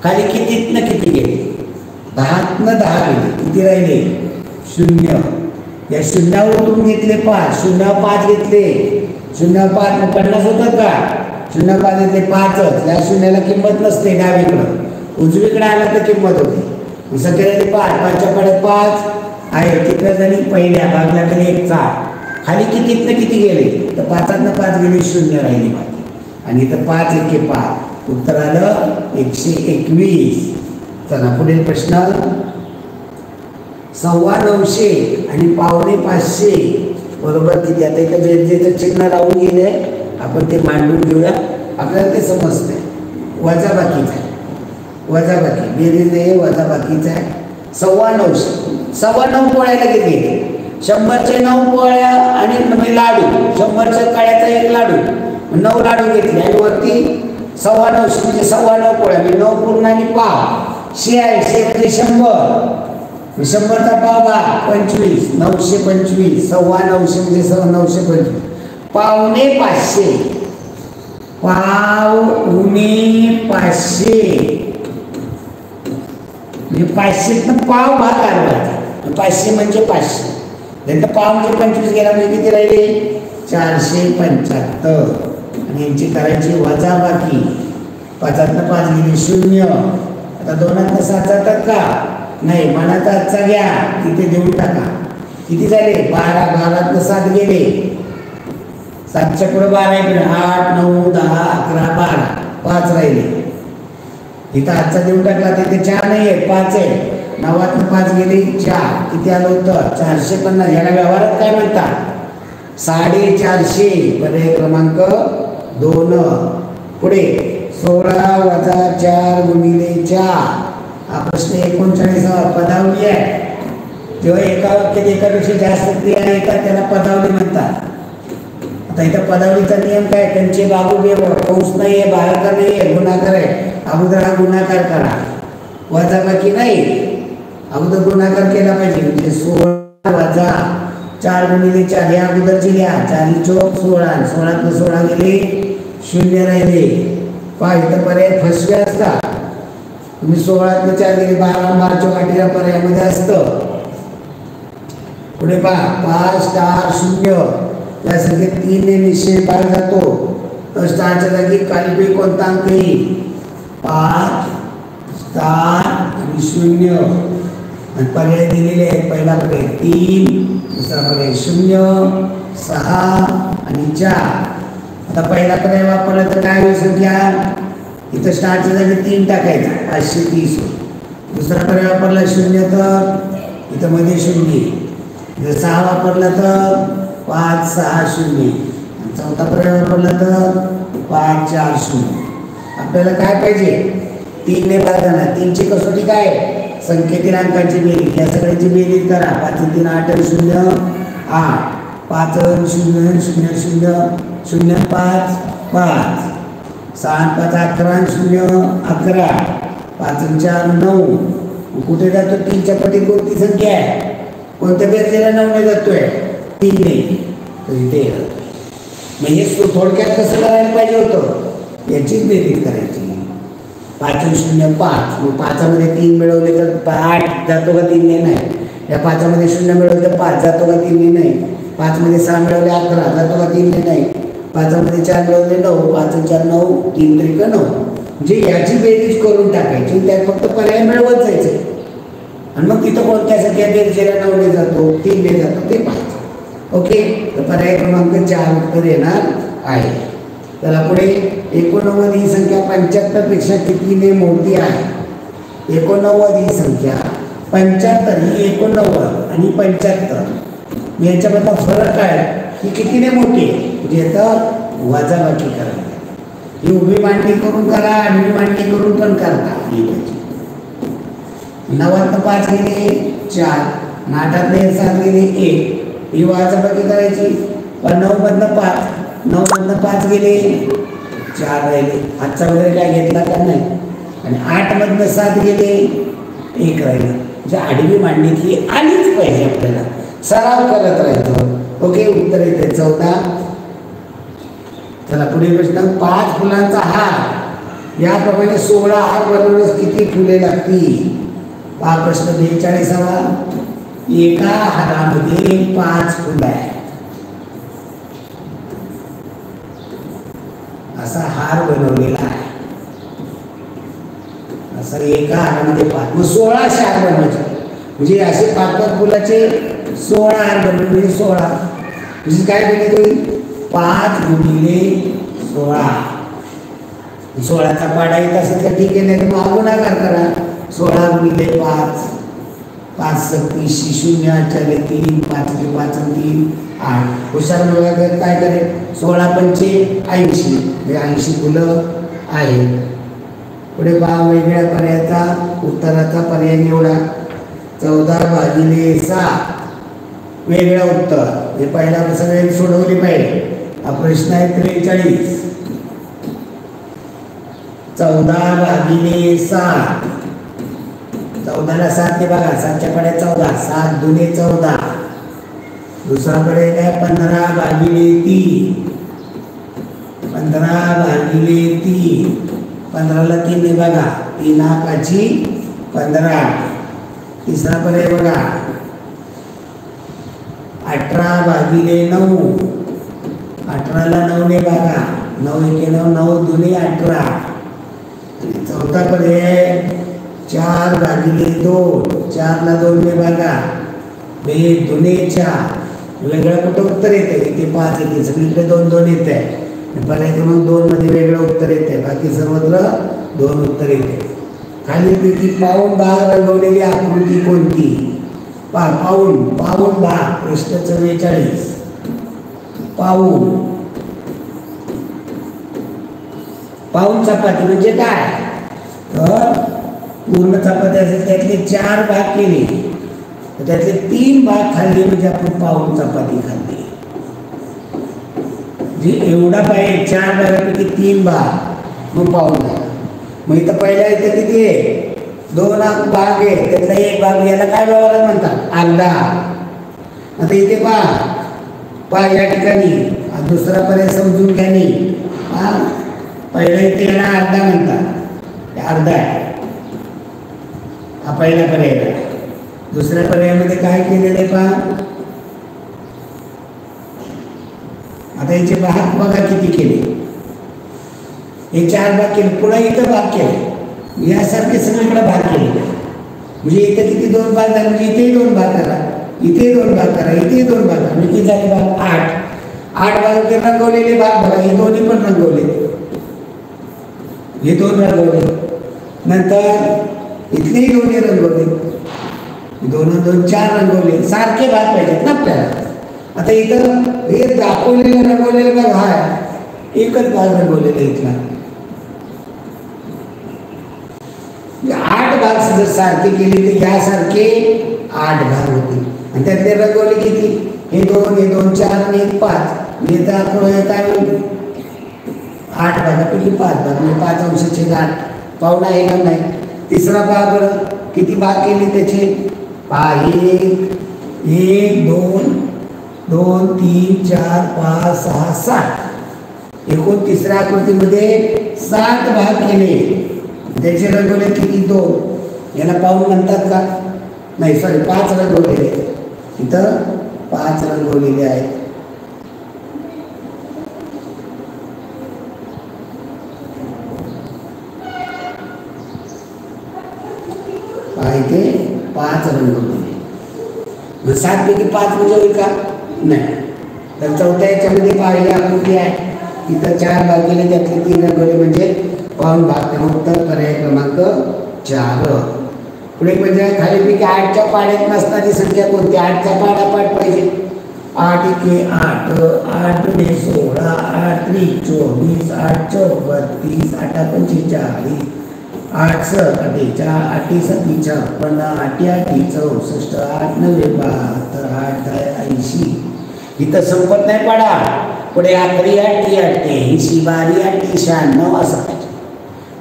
खाली किती गेले? 10 गेले, किती राहिले? 0. या 0 उतरून घेतले 5, 0 5 घेतले, 0 5 50 होतात का? 0 5 घेतले 5च. या 0ला किंमत नसते, डावीकडं उजवीकडे आला तर किंमत होती. संख्या झाली 5, 5च्या पाड्यात 5 आहे, कितव्या झाली? पहिल्या, भाग लागेल 1चा, खाली किती गेले? तर 5 5 गेले, 0 राहिले बाकी. आणि इथं 5 1 5, उत्तर आलं 121. चला पुढील प्रश्न. 925 आणि 550 बरोबर किती? आता इथं बेरजेचं चिन्ह राहून गेले, आपण ते मांडून घेऊया, आपल्याला ते समजतंय. वजाबाकीचं आहे, वजाबाकी बेरीज हे वजाबाकीचं आहे. 925 पोळ्याला किती? 100चे 9 पोळ्या आणि लाडू, 100च्या काळ्याचा 1 लाडू, 9 लाडू घेतले आणि वरती 925 म्हणजे 9.25 पोळ्या, 9 पूर्ण आणि पाव. शे आहे, शे म्हणजे 100, 100चा पाव भाग 25, 925, 9.25 म्हणजे 925. पावणे 500, पावणे 500 म्हणजे 500 पाव भाग काढवायचा. 500 म्हणजे 500, नंतर पाव म्हणजे 25 गेला म्हणजे किती राहिले? 475. आणि यांची करायची वजाबाकी. 5 5 गेले 0. आता 2 7 जातात का? नाही. मनाचा आजचा घ्या, तिथे देऊन टाका. किती झाले? 12. 12 7 गेले, 7च्या पुढे 12 आहे, 8 9 10 11 12, 5 राहिले. इथं आजचा देऊन टाकला, तिथे 4 नाही आहे, 5 आहे. 9 5 गेले 4, किती आलं होतं? 450. याला व्यवहारात काय म्हणतात? 450. पर्याय क्रमांक 2. पुढे 16 वजा 4 गुणिले 4. हा प्रश्न 39 पदावली आहे. जेव्हा एका वाक्यात एकापेक्षा जास्त क्रिया येतात त्याला पदावली म्हणतात. आता इथं पदावलीचा नियम काय? कंचे बाबू कंस नाही आहे, भागाकार नाही आहे, गुणाकार आहे. अगोदर हा गुणाकार करा, वजाबाकी नाही. अगोदर गुणाकार केला पाहिजे. म्हणजे 16 वजा 4 गुणिले 4 या अगोदरची लिहा. 4 चौक 16, 16 16 गेले 0 राहिले. पहा इथं पर्याय फसवे असतात. तुम्ही 16 4 गेले 12, 12 चौकाटीला पर्यायामध्ये असतं. पुढे पहा 5 स्टार 0 या संख्येत 3 ने निश्चय भाग जातो, तर स्टारच्या जागी कालिपी कोणता अंक येईल? 5 स्टार आणि 0. आणि पर्याय दिलेले आहेत. पहिला पर्याय 3, दुसरा पर्याय 0, 6 आणि 4. आता पहिला पर्याय वापरला तर काय होईल संख्या? इथं स्टारच्या जागी 3 टाकायचा, 530. दुसरा पर्याय वापरला 0 तर इथं मध्ये 0. जर 6 वापरला तर 5 6 0. चौथा पर्याय वापरला तर 5 4 0. आपल्याला काय पाहिजे? 3 ने भाग जाणार. 3ची कसोटी काय? संख्येतील अंकांची बेरीज. या सगळ्यांची बेरीज करा. 5 3 8 0 8, 5 0 0 0 0 5 5, 6 5 11 0 11, 5 4 9. कुठे जातो? 3च्या पटीत कोणती संख्या आहे? कोणत्या बेरजेला 9 ने जातोय? 3 ने. तर इथे मग हे थोडक्यात कसं करायला पाहिजे होतं, याचीच बेरीज करायची. 5 आणि 0 5, मग 5मध्ये 3 मिळवले तर 8 जातो का 3 ने? नाही. या 5मध्ये 0 मिळवले तर 5 जातो का 3 ने? नाही. 5मध्ये 6 मिळवले 11 जातो का 3 ने? नाही. 5मध्ये 4 मिळवले 9, 5 आणि 4 9, 3 त्रिक 9. म्हणजे याची बेरीज करून टाकायची, त्यात फक्त पर्याय मिळवत जायचे आणि मग तिथं कोणत्या संख्या बेरजेला 9ने जातो, 3ने जातो ते पाहायचं. ओके, तर पर्याय क्रमांक 4 उत्तर येणार आहे. त्याला पुढे 89 ही संख्या 75 पेक्षा कितीने मोठी आहे? 89 ही संख्या 75 ही 89 आणि 75 याच्यामधला फरक काय ही कितीने मोठी आहे? म्हणजे आता वजाबाकी करा. ही उभी मांडणी करून करा, आडवी मांडणी करून पण करता. 9 5 गेले 4, 8 7 गेले 1, ही वजाबाकी करायची. 9 मधनं 5, 9 मधनं 5 गेले 4 राहिले, आजचा वगैरे काय घेतला का नाही. आणि 8 मधनं 7 गेले 1 राहिले. म्हणजे आडवी मांडणीतली आलीच पाहिजे, आपल्याला सराव करत राहायचं. ओके, उत्तर येते 14. चला पुढे प्रश्न, 5 फुलांचा हार याप्रमाणे 16 हार बनवण्यास किती फुले लागतील? हा प्रश्न 42वा. एका हारामध्ये 5 फुलं आहे, असा हार बनवलेला आहे. असं एका हारामध्ये 5, मग 16 हार बनवायचे. म्हणजे असे 5 फुलाचे 16 हार बनवले, म्हणजे 16 म्हणजे काय बनवतो? 5 गुणिले 16. 16चा पाडा येत असेल तर ठीक आहे, नाही तर मग गुणाकार करा. 16 गुणिले 5, 5 36 0 8 3, 5 5 3 8. हुशार मुलगा काय करेल? 16 पंचे 80, म्हणजे 80 फुलं आहेत. पुढे पहा, वेगळ्या पर्यायाचा उत्तराचा पर्याय निवडा. 14 भागिले 7 वेगळं उत्तर. हे पहिला सगळ्यांनी सोडवली पाहिजे. हा प्रश्न आहे 43. 14 भागिले 7, 14ला 7 ने बघा, 7च्या कडे 14, 7 दुने 14. दुसरा पर्याय काय? 15 भागिले 3, 15 भागिले 3, 15ला 3 ने बघा, 3 5 15. तिसरा पर्याय बघा, 18 भागिले 9, 18ला 9 ने बघा, 9 1 9, 9 दुने 18. चौथा पर्याय 4 भागिले 2, 4ला 2 ने बघा, 2 दुने 4. वेगळं कुठं उत्तर येते? इथे 5 येते, सगळीकडे 2 2 येते. पर्याय क्रमांक 2 मध्ये वेगळं उत्तर येते, बाकी सर्वत्र 2 उत्तर येते. खालीलपैकी पाऊण भाग रंगवलेली आकृती कोणती? पाऊण भाग. प्रश्न 44. पाऊण चपाती म्हणजे काय? तर पूर्ण चपाती असेल त्यातले 4 भाग केले, तर त्यातले 3 भाग खाल्ले म्हणजे आपण पाऊण चपाती खाल्ली. जे एवढा पाहिजे 4 भागापैकी 3 भाग, मग पाऊण झाला. मग इथं पहिल्या इथं किती आहे? 2 भाग आहे, त्यातला 1 भाग याला काय भावाला म्हणतात? अर्धा. आता इथे पहा या ठिकाणी दुसरा पर्याय समजून घ्या. नाही पहिला इथे याला अर्धा म्हणतात, अर्धा आहे हा पहिला पर्याय. दुसऱ्या पर्यायामध्ये काय केलेलं आहे पहा. आता याचे भाग बघा किती केले, हे 4 भाग केले, पुन्हा इथं भाग केले, यासारखे सगळीकडे भाग केले. म्हणजे इथे किती 2 भाग झाले, म्हणजे इथेही 2 भाग करा, इथे 2 भाग करा, इथे 2 भाग करा, म्हणजे किती झाले भाग? 8 भाग रंगवलेले भाग बघा, हे दोन्ही पण रंगवले, हे 2 रंगवले, नंतर इथलेही दोन्ही रंगवले, 2 2 4 रंगवले. सारखे भाग पाहिजेत ना आपल्याला. आता इथं हे दाखवलेलं रंगवलेलं भाग हा एकच भाग रंगवलेला इथला. 8 भाग जर सारखे केले तर यासारखे 8 भाग होते. आणि त्यातले रंगवले किती? हे 2 हे 2 4 आणि 1 5. येतं आपण काय म्हणतो? 8 भागापैकी 5 भाग म्हणजे 5 अंशाचे 8 पाऊण आहे का नाही? तिसरा भाग बरं किती भाग केले त्याचे? 1 1 2 2 3 4 5 6 7 एकूण तिसऱ्या आकृतीमध्ये 7 भाग केले. त्याचे रंगवले किती? 2. याला पाऊण म्हणतात का? नाही, सॉरी, 5 रंगवलेले. इथं 5 रंगवलेले आहेत. इथे 5 रंगवलेले. मग 7 पैकी 5 म्हणजे होईल का? नाही. तर चौथ्या याच्यामध्ये पहिली आकृती आहे. इथं 4 भाग केले, त्यातले 3 रंगवले म्हणजे पाऊण भाग. उत्तर पर्याय क्रमांक 4. पुढे म्हणजे खालीपैकी 8च्या पाड्यात नसणारी संख्या कोणती? 8चा पाडापाठ पाहिजे. 8 एके 8, 8 दुणे 16, 8 त्रिक 24, 8 चौक 32, 8 पंचे 40, 8 सक 48, 8 सती 56, 8 8 64, 8 9 72, 8 80. इथं संपत नाही पाडा. पुढे 8 88, 12 96 असं पाहिजे.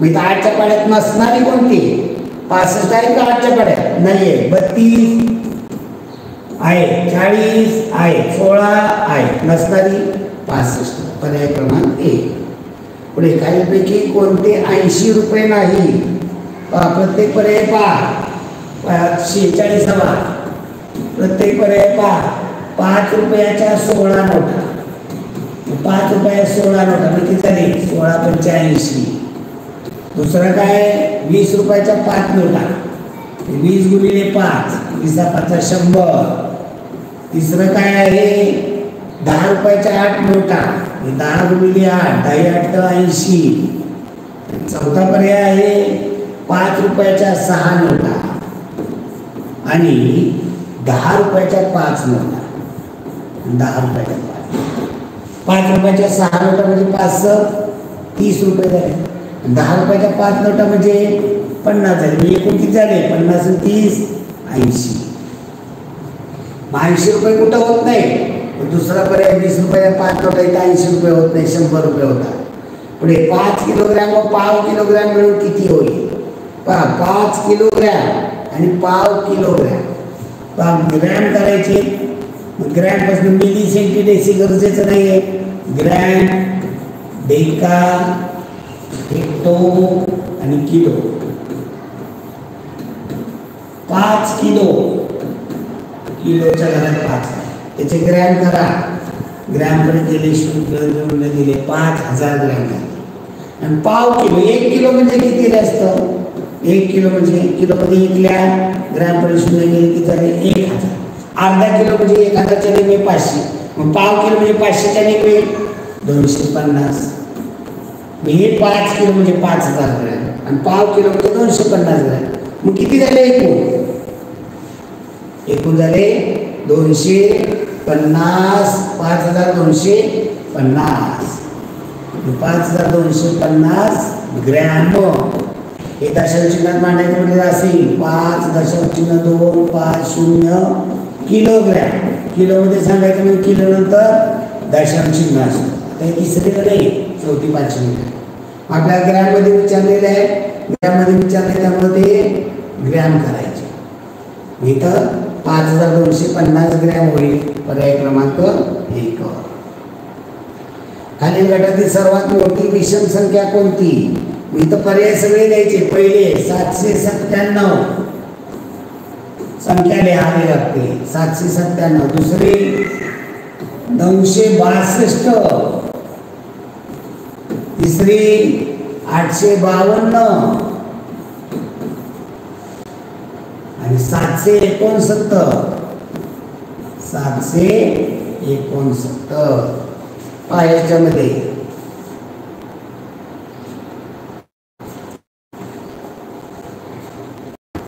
मग इथं 8च्या पाड्यात नसणारी कोणती? 65 आहे का 8च्या पाड्यात? नाही आहे. 32 आहे, 40 आहे, 16 आहे, नसणारी 65. पर्याय क्रमांक 1. पुढे खालीलपैकी कोणते 80 रुपये नाही? प्रत्येक पर्याय पहा. 46वा प्रत्येक पर्याय पहा. 5 रुपयाच्या 16 नोटा. 5 रुपया 16 नोटा किती झाले? 16 पंचे 80. दुसरं काय? 20 रुपयाच्या 5 नोटा. 20 गुणिले 5, 20 5 100. तिसरं काय आहे? 10 रुपयाच्या 8 नोटा. 10 गुणिले 8, 10 8 80. चौथा पर्याय आहे 5 रुपयाच्या 6 नोटा आणि 10 रुपयाच्या 5 नोटा. 10 रुपयाच्या 5 रुपयाच्या 6 नोटा म्हणजे 5 30 रुपये झाले. 10 रुपयाच्या 5 नोटा म्हणजे 50 झाले. एकूण किती झाले? 50 30 80. 80 रुपये कुठं होत नाही. दुसरा पर्याय 20 रुपयाच्या 5 नोटा इथं 80 रुपये होत नाही, 100 रुपये होता. पुढे 5 किलोग्रॅम व पाव किलोग्रॅम मिळून किती होईल? पहा, 5 किलोग्रॅम आणि पाव किलोग्रॅम. पहा, ग्रॅम करायचे. ग्रॅम पासून मिली सेंटीडेसी गरजेचं नाही आहे. ग्रॅम, डेका, हेक्टो आणि किलो. 5 किलो, किलोच्या घरात 5. त्याचे ग्रॅम करा. ग्रॅमकडे गेले, शून्य दिले, 5000 ग्रॅम झाले. आणि पाव किलो, 1 किलो म्हणजे किती असतं? 1 किलो म्हणजे किलोमध्ये 1 ग्रॅमकडे शून्य गेले किती झाले? 1000. अर्धा किलो म्हणजे 1000च्या निम्मे 500. मग पाव किलो म्हणजे 500च्या निम्मे 250. हे 5 किलो म्हणजे 5000 ग्रॅम आणि पाव किलो म्हणजे 250 ग्रॅम. मग किती झाले एकूण? एकूण झाले 250. 5250. 5250 ग्रॅम. हे दशांश चिन्हात मांडायचं म्हणजे असेल 5.250 किलोग्रॅम. किलोमध्ये सांगायचं म्हणजे किलो नंतर दशांश चिन्ह असतं. आता तिसरीकडे नाही, चौथी 5वी. आपल्या ग्रॅममध्ये विचारलेलं आहे. ग्रॅममध्ये विचारले त्यामुळे ते ग्रॅम करायचे. इथं 5250 ग्रॅम होईल. पर्याय क्रमांक 1. खालील गटातील सर्वात मोठी विषम संख्या कोणती? इथं पर्याय सगळे द्यायचे. पहिले 797 संख्या लिहावी लागते. 797. दुसरी 962. तिसरी 852 आणि 769. 769 पायाच्यामध्ये.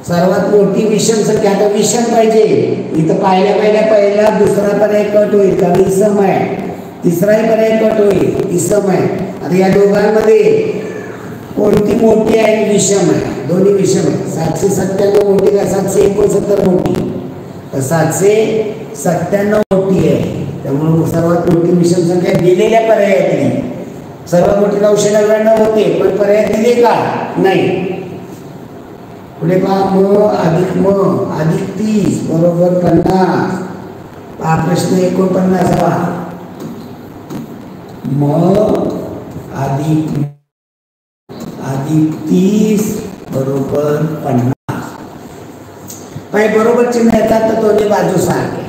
सर्वात मोठी विषम संख्या. आता विषम पाहिजे. इथं पहिला दुसरा पर्याय कट होईल कारण इसम आहे. तिसराही पर्याय कट होईल, इसम आहे. आता या दोघांमध्ये कोणती मोठी आहे? विषम आहे. दोन्ही विषम आहे. 797 मोठी का 769 मोठी? तर 797 मोठी आहे. त्यामुळे सर्वात मोठी विषम संख्या दिलेल्या पर्यायातली. सर्वात मोठी 999 होते पण पर्याय दिले का? नाही. पुढे पहा, म अधिक 30 बरोबर 50. हा प्रश्न 49वा. म अधिक 30 बरोबर 50. पाय बरोबर चिन्ह येतात तर दोन्ही बाजू सारखे.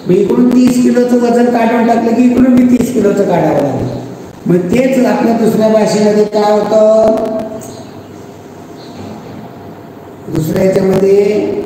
मी इकडून 30 किलोचं वजन काढून टाकलं की इकडून मी 30 किलोचं काढावं लागलं. मग तेच आपल्या दुसऱ्या भाषेमध्ये काय होतं, दुसऱ्या याच्यामध्ये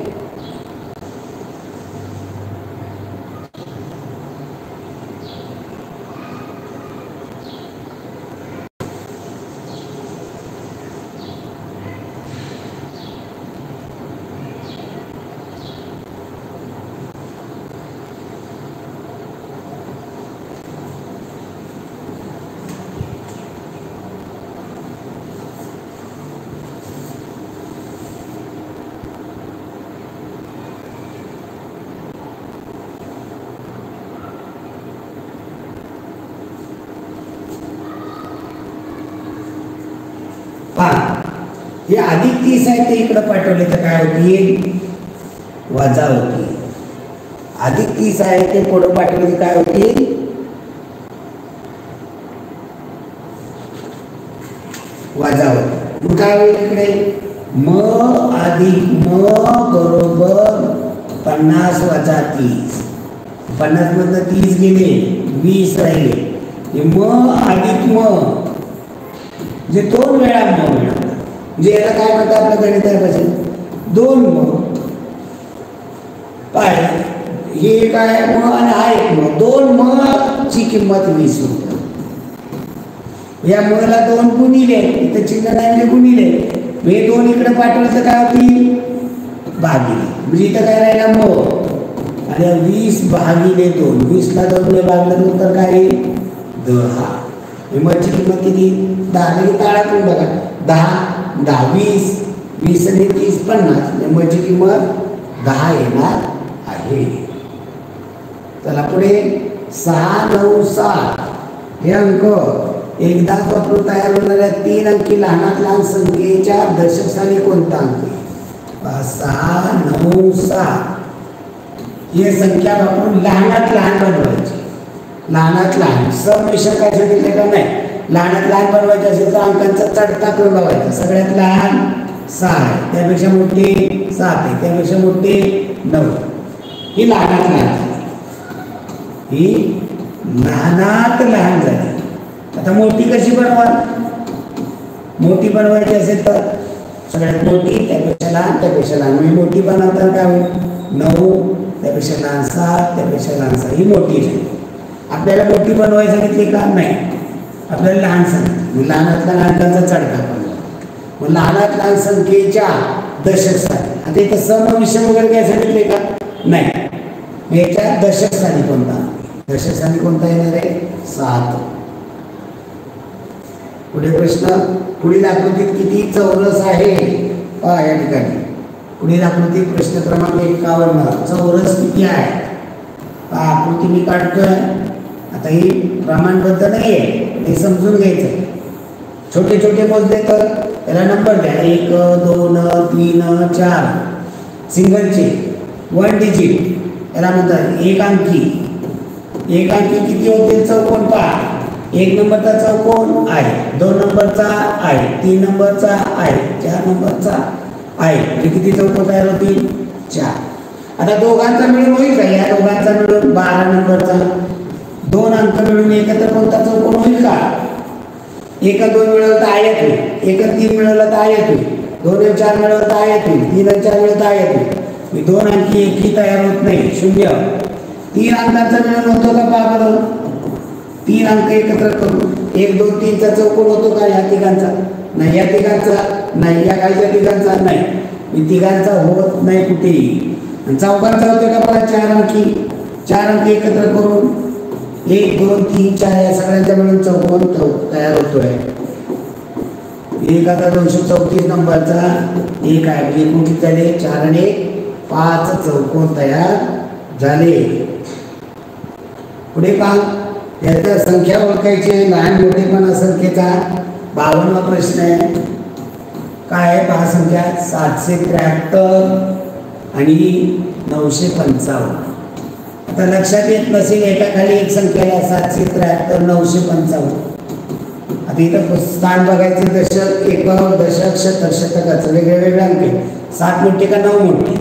हे अधिक 30 आहे ते इकडे पाठवले तर काय होती, वजा होती. अधिक 30 आहे ते पुढे पाठवले काय होती, वजा होती. मग काय होईल इकडे, म अधिक म बरोबर 50 वजा 30. 50 मधनं 30 गेले, 20 राहिले. म अधिक म जे 2 वेळा म मिळाला. म्हणजे याला काय म्हणतात आपल्या गणितापासून 2 म. काय हे काय म आणि हा एक म, 2 म ची किंमत 20 रुपये. या मला 2 गुणिले, इथं चिन्ह नाही म्हणजे गुणिले, हे 2 इकडे पाठवलं तर काय होती, भागिले. म्हणजे इथं काय राहिला म आणि 20 भागिले 2. 20 ला 2 ने भागलं नंतर काय येईल, 10. मची किंमत किती, 10 लगे ताळातून बघा, 10 20 20 आणि 30 50. मची किंमत 10 येणार आहे. चला पुढे 6 9 7 हे अंक एकदा वापरून तयार होणाऱ्या 3 अंकी लहानात लहान संख्येच्या दशक स्थानी कोणता अंक, 6 9 7 हे संख्या वापरून लहानात लहान बनवायची. लहानात लहान सम विषय काय सांगितले का नाही, लहानात लहान बनवायचे असेल तर अंकांचा चढता क्रम लावायचा. सगळ्यात लहान 6 आहे, त्यापेक्षा मोठे 7 आहे, त्यापेक्षा मोठे 9. ही लहानात लहान, ही लहानात लहान झाली. आता मोठी कशी बनवाल, मोठी बनवायची असेल तर सगळ्यात मोठी त्यापेक्षा लहान. मी मोठी बनवताना काय होईल, 9 त्यापेक्षा लहान 7 त्यापेक्षा लहान 6. ही मोठी झाली. आपल्याला मोठी बनवायची सांगितली का नाही, आपल्याला लहान सांगितलं. लहानात लहान अंकांचा चढता पण मग लहानात लहान संख्येच्या दशक स्थानी. आता इथं सम विषय वगैरे काय सांगितले का नाही, याच्या दशक स्थानी कोणता, दशक स्थानी कोणता येणार आहे, 7. पुढे प्रश्न, पुढील आकृतीत किती चौरस आहे, या ठिकाणी पुढील आकृतीत प्रश्न क्रमांक 51 चौरस किती आहे. आकृती मी काढतोय. आता ही प्रमाणबद्ध नाही आहे, हे समजून घ्यायचं. छोटे छोटे मोजले तर त्याला नंबर द्या, 1 2 3 4. सिंगलचे 1 डिजिट याला म्हणतात एक अंकी. एक अंकी किती होतील चौकोन पहा. 1 नंबरचा चौकोन आहे, 2 नंबरचा आहे, 3 नंबरचा आहे, 4 नंबरचा आहे. म्हणजे किती चौकोन तयार होतील, 4. आता दोघांचा मिळून होईल का, या दोघांचा मिळून 12 नंबरचा 2 अंक मिळून एकत्र कोणता चौकोन होईल का, 1 2 मिळवलं तर आयत होईल, 1 3 मिळवलं तर आयत होईल, 2 4 मिळवलं तर आयत होईल, 3 4 मिळवलं तर आयत होईल. 2 अंकी एकही तयार होत नाही, 0. 3 अंकांचा मिळून होतो का पहा बरं, 3 अंक एकत्र करून 1 2 3 चा चौकोन होतो का, या तिघांचा नाही, या तिघांचा नाही, या खालच्या तिघांचा नाही, तिघांचा होत नाही कुठेही. चौकांचा होतो का पहा, 4 अंकी, 4 अंक एकत्र करून 1 2 3 4 या सगळ्यांच्या मिळून चौकोन तयार होतोय. 1234 नंबरचा एक आहे, म्हणजे एकूण किती झाले, 4 आणि 5 चौकोन तयार झाले. पुढे पहा, याच्या संख्या ओळखायची, लहान मोठेपणा संख्येचा 52वा प्रश्न आहे. काय आहे पहा, संख्या 773 आणि 955. आता लक्षात येत नसेल एकाखाली एक संख्येला 773 955. आता इथं स्थान बघायचे दशक एकक दशक शतक शतकाचं वेगवेगळे अंक 7 मोठे का 9 मोठे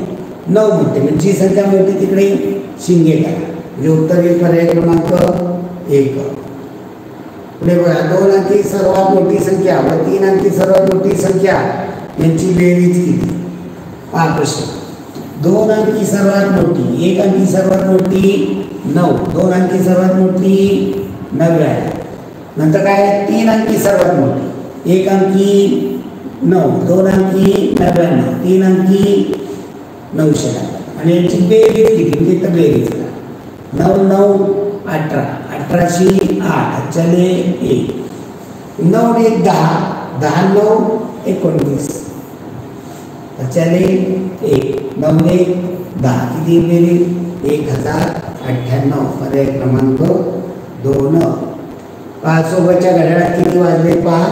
9 मोठे म्हणजे जी संख्या मोठी तिकडे शिंगे का म्हणजे उत्तर येईल पर्याय क्रमांक 1. पुढे बघा 2 अंकी सर्वात मोठी संख्या व 3 अंकी सर्वात मोठी संख्या यांची बेरीज किती. हा प्रश्न 2 अंकी सर्वात मोठी 1 अंकी सर्वात मोठी 9 2 अंकी सर्वात मोठी 99 नंतर काय 3 अंकी सर्वात मोठी 1 अंकी 9 2 अंकी 99 3 अंकी 900 आणि यांची बेरीज किती तर बेरीज 9 9 18 18 8 चले 1 9 1 10 10 9 19 चले 1 9 1 10 किती बेरीज 1098 पर्याय क्रमांक 2. पहा सोबतच्या घड्याळात किती वाजले पहा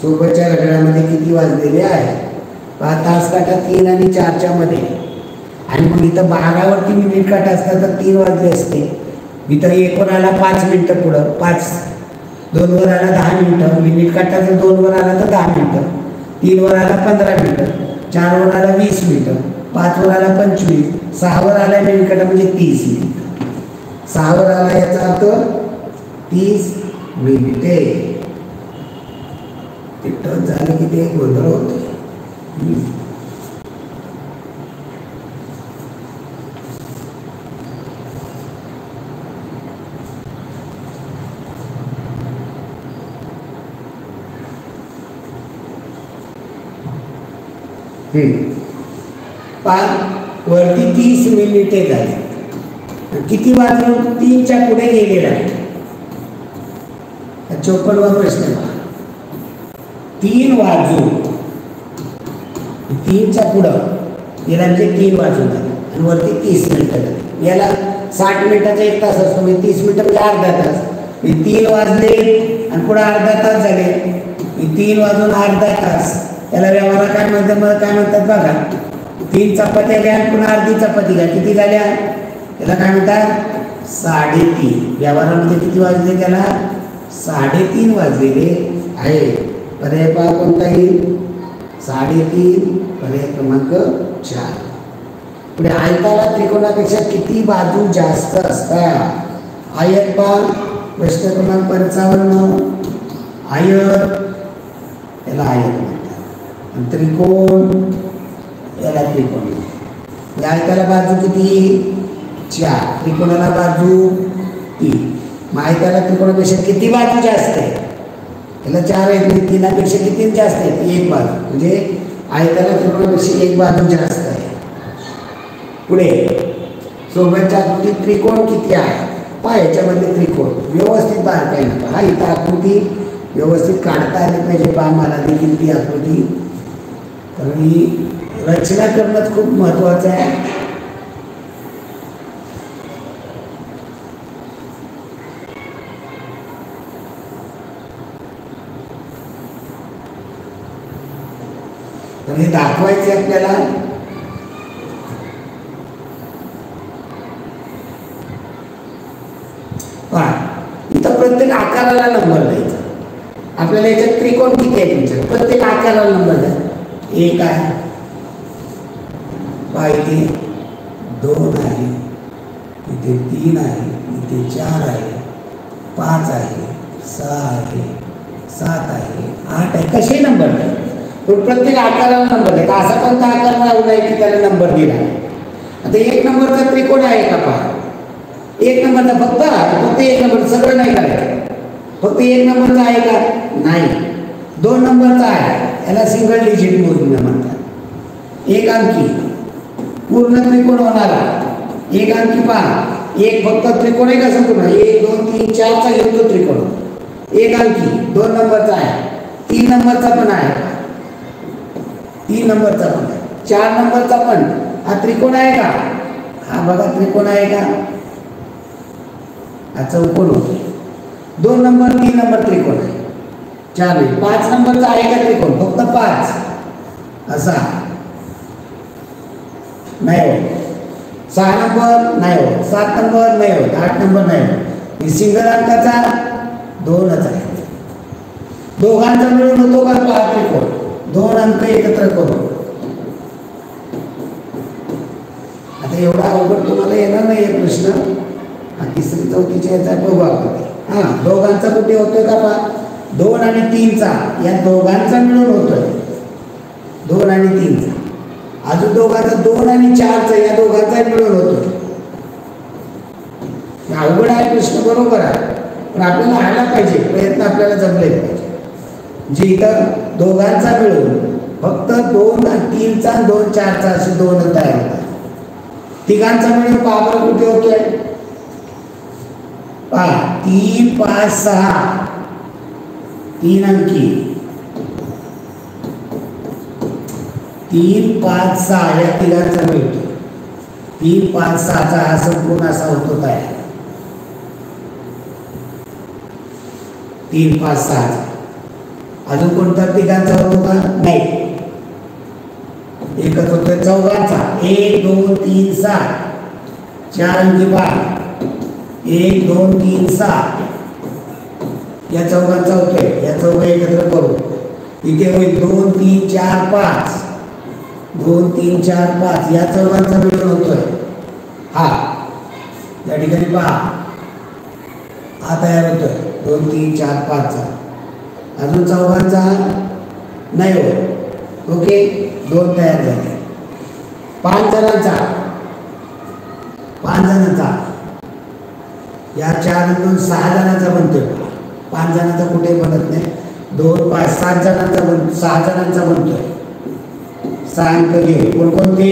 सोबतच्या घड्याळामध्ये किती वाजलेले आहे पहा तास काटा 3 आणि 4च्या मध्ये आणि मग इथं 12वरती मिनिट काटा असता तर 3 वाजले असते. इथं 1 वर आला 5 मिनिटं पुढं 5 2 वर आला 10 मिनिटं मिनिट काटा जर 2 वर आला तर 10 मिनिटं 3 वर आला 15 मिनिटं 4 वर आला 20 मिनिटं 5 वर आला 25 6 वर आला मिनिट काटा म्हणजे 30 मिनिटं 6 वर आला याचा अर्थ 30 मिनिटे. ते टच झालं की ते गोंधळ होतो. वरती 30 मिनिटे झाली किती वाजून 3च्या पुढे गेलेला आहे. 54वा प्रश्न 3 वाजून 3च्या पुढं गेला म्हणजे 3 वाजून झालं आणि वरती 30 मिनिटं झाली. याला 60 मिनिटाचा 1 तास असतो म्हणजे 30 मिनिटं म्हणजे अर्धा तास. 3 वाजले आणि पुढे अर्धा तास झाले 3 वाजून अर्धा तास. त्याला व्यवहार काय म्हणतात मला काय म्हणतात बघा 3 चपात्या घ्या पुन्हा अर्धी चपाती घ्या किती झाल्या त्याला काय म्हणतात 3.5. व्यवहारामध्ये किती वाजले त्याला 3.5 वाजलेले आहे. पर्याय पहा कोणता येईल 3.5 पर्याय क्रमांक 4. पुढे आयताला त्रिकोणापेक्षा किती बाजू जास्त असतात. आयत पहा प्रश्न क्रमांक 55 आयत याला आयत म्हणतात त्रिकोण याला त्रिकोण. या आयताला बाजू किती 4 त्रिकोणाला बाजू 3. मग आयताला त्रिकोणापेक्षा किती बाजू जास्त आहे याला 4 आहेत 3पेक्षा किती जास्त आहे 1 बाजू म्हणजे आयताला त्रिकोणापेक्षा 1 बाजू जास्त आहे. पुढे सोबतच्या आकृतीत त्रिकोण किती आहे पहा याच्यामध्ये त्रिकोण व्यवस्थित बारकाईने पहा. हा इथं आकृती व्यवस्थित काढता आली पाहिजे पहा मला देखील ती आकृती. कारण ही रचना करणंच खूप महत्त्वाचं आहे. तर हे दाखवायचे आपल्याला. पहा इथं प्रत्येक आकाराला नंबर द्यायचा. आपल्याला याच्यात त्रिकोण किती आहे तुमच्या प्रत्येक आकाराला नंबर द्या. 1 आहे पहा इथे 2 आहे इथे 3 आहे इथे 4 आहे 5 आहे 6 आहे 7 आहे 8 आहे. कसे नंबर द्या पण प्रत्येक आकाराला नंबर द्या. असा कोणता आकार लावला आहे की त्याला नंबर दिला. आता 1 नंबरचा त्रिकोण आहे का पहा 1 नंबरचा फक्त 1 नंबर सगळं नाही करायचं. फक्त 1 नंबरचा आहे का नाही. 2 नंबरचा आहे याला सिंगल डिजिट मोजणं म्हणतात. 1 अंकी पूर्ण त्रिकोण होणारा 1 अंकी पहा 1 फक्त त्रिकोण आहे का संपूर्ण 1 2 3 4चा घेऊन तो त्रिकोण 1 अंकी 2 नंबरचा आहे 3 नंबरचा पण आहे 3 नंबरचा पण आहे 4 नंबरचा पण. हा त्रिकोण आहे का हा बघा त्रिकोण आहे का हा चौकोन होतो. 2 नंबर 3 नंबर त्रिकोण आहे 4 नाही. 5 नंबरचा आहे का त्रिकोण फक्त 5 असा नाही. 6 नंबर नाही होत, 7 नंबर नाही होत, 8 नंबर नाही होत. सिंगल अंकाचा 2च आहे. दोघांचा मिळून होतो का पहा त्रिकोण, 2 अंक एकत्र करू. आता एवढा अवघड तुम्हाला येणार नाही आहे प्रश्न. हा 3री 4थीच्या याचा बघू आपण. हा दोघांचा कुठे होतोय का पहा, 2 आणि 3चा, या दोघांचा मिळून होतोय 2 आणि 3चा. अजून दोघांचा 2 आणि 4चा, या दोघांचा मिळून होतोय. अवघड आहे प्रश्न, बरोबर आहे, पण आपल्याला आला पाहिजे, प्रयत्न आपल्याला जमले पाहिजे. जे इथं दोघांचा मिळून फक्त 2 आणि 3चा, 2 4चा असे 2 तयार होतात. तिघांचा मिळून पहा कुठे होतोय, पहा 3 5 6 3 अंकी, 3 5 6 या तिघांचा मिळतो. 3 5 6चा हा संपूर्ण असा होतो तयार. 3 5 6. अजून कोणता तिघांचा होतो का, नाही, एकच होतोय चौघांचा. 1 2 3 7 4 अंकी 12, 1 2 3 7 या चौघांचा होतोय. या चौघ एकत्र करू, इथे होईल 2 3 4 5, 2 3 4 5 या चौघांचा मिळून होतोय. हा या ठिकाणी पहा हा तयार होतोय 2 3 4 5 चा. अजून चौघांचा नाही होत, ओके, 2 तयार झाले. 5 जणांचा, 5 जणांचा, या 4 आणि 2 6 जणांचा बनतोय. 5 जणांचा कुठे बनत नाही, 2 5 7 जणांचा बनतो, 6 जणांचा बनतोय. 6 अंक घे, कोणकोणते,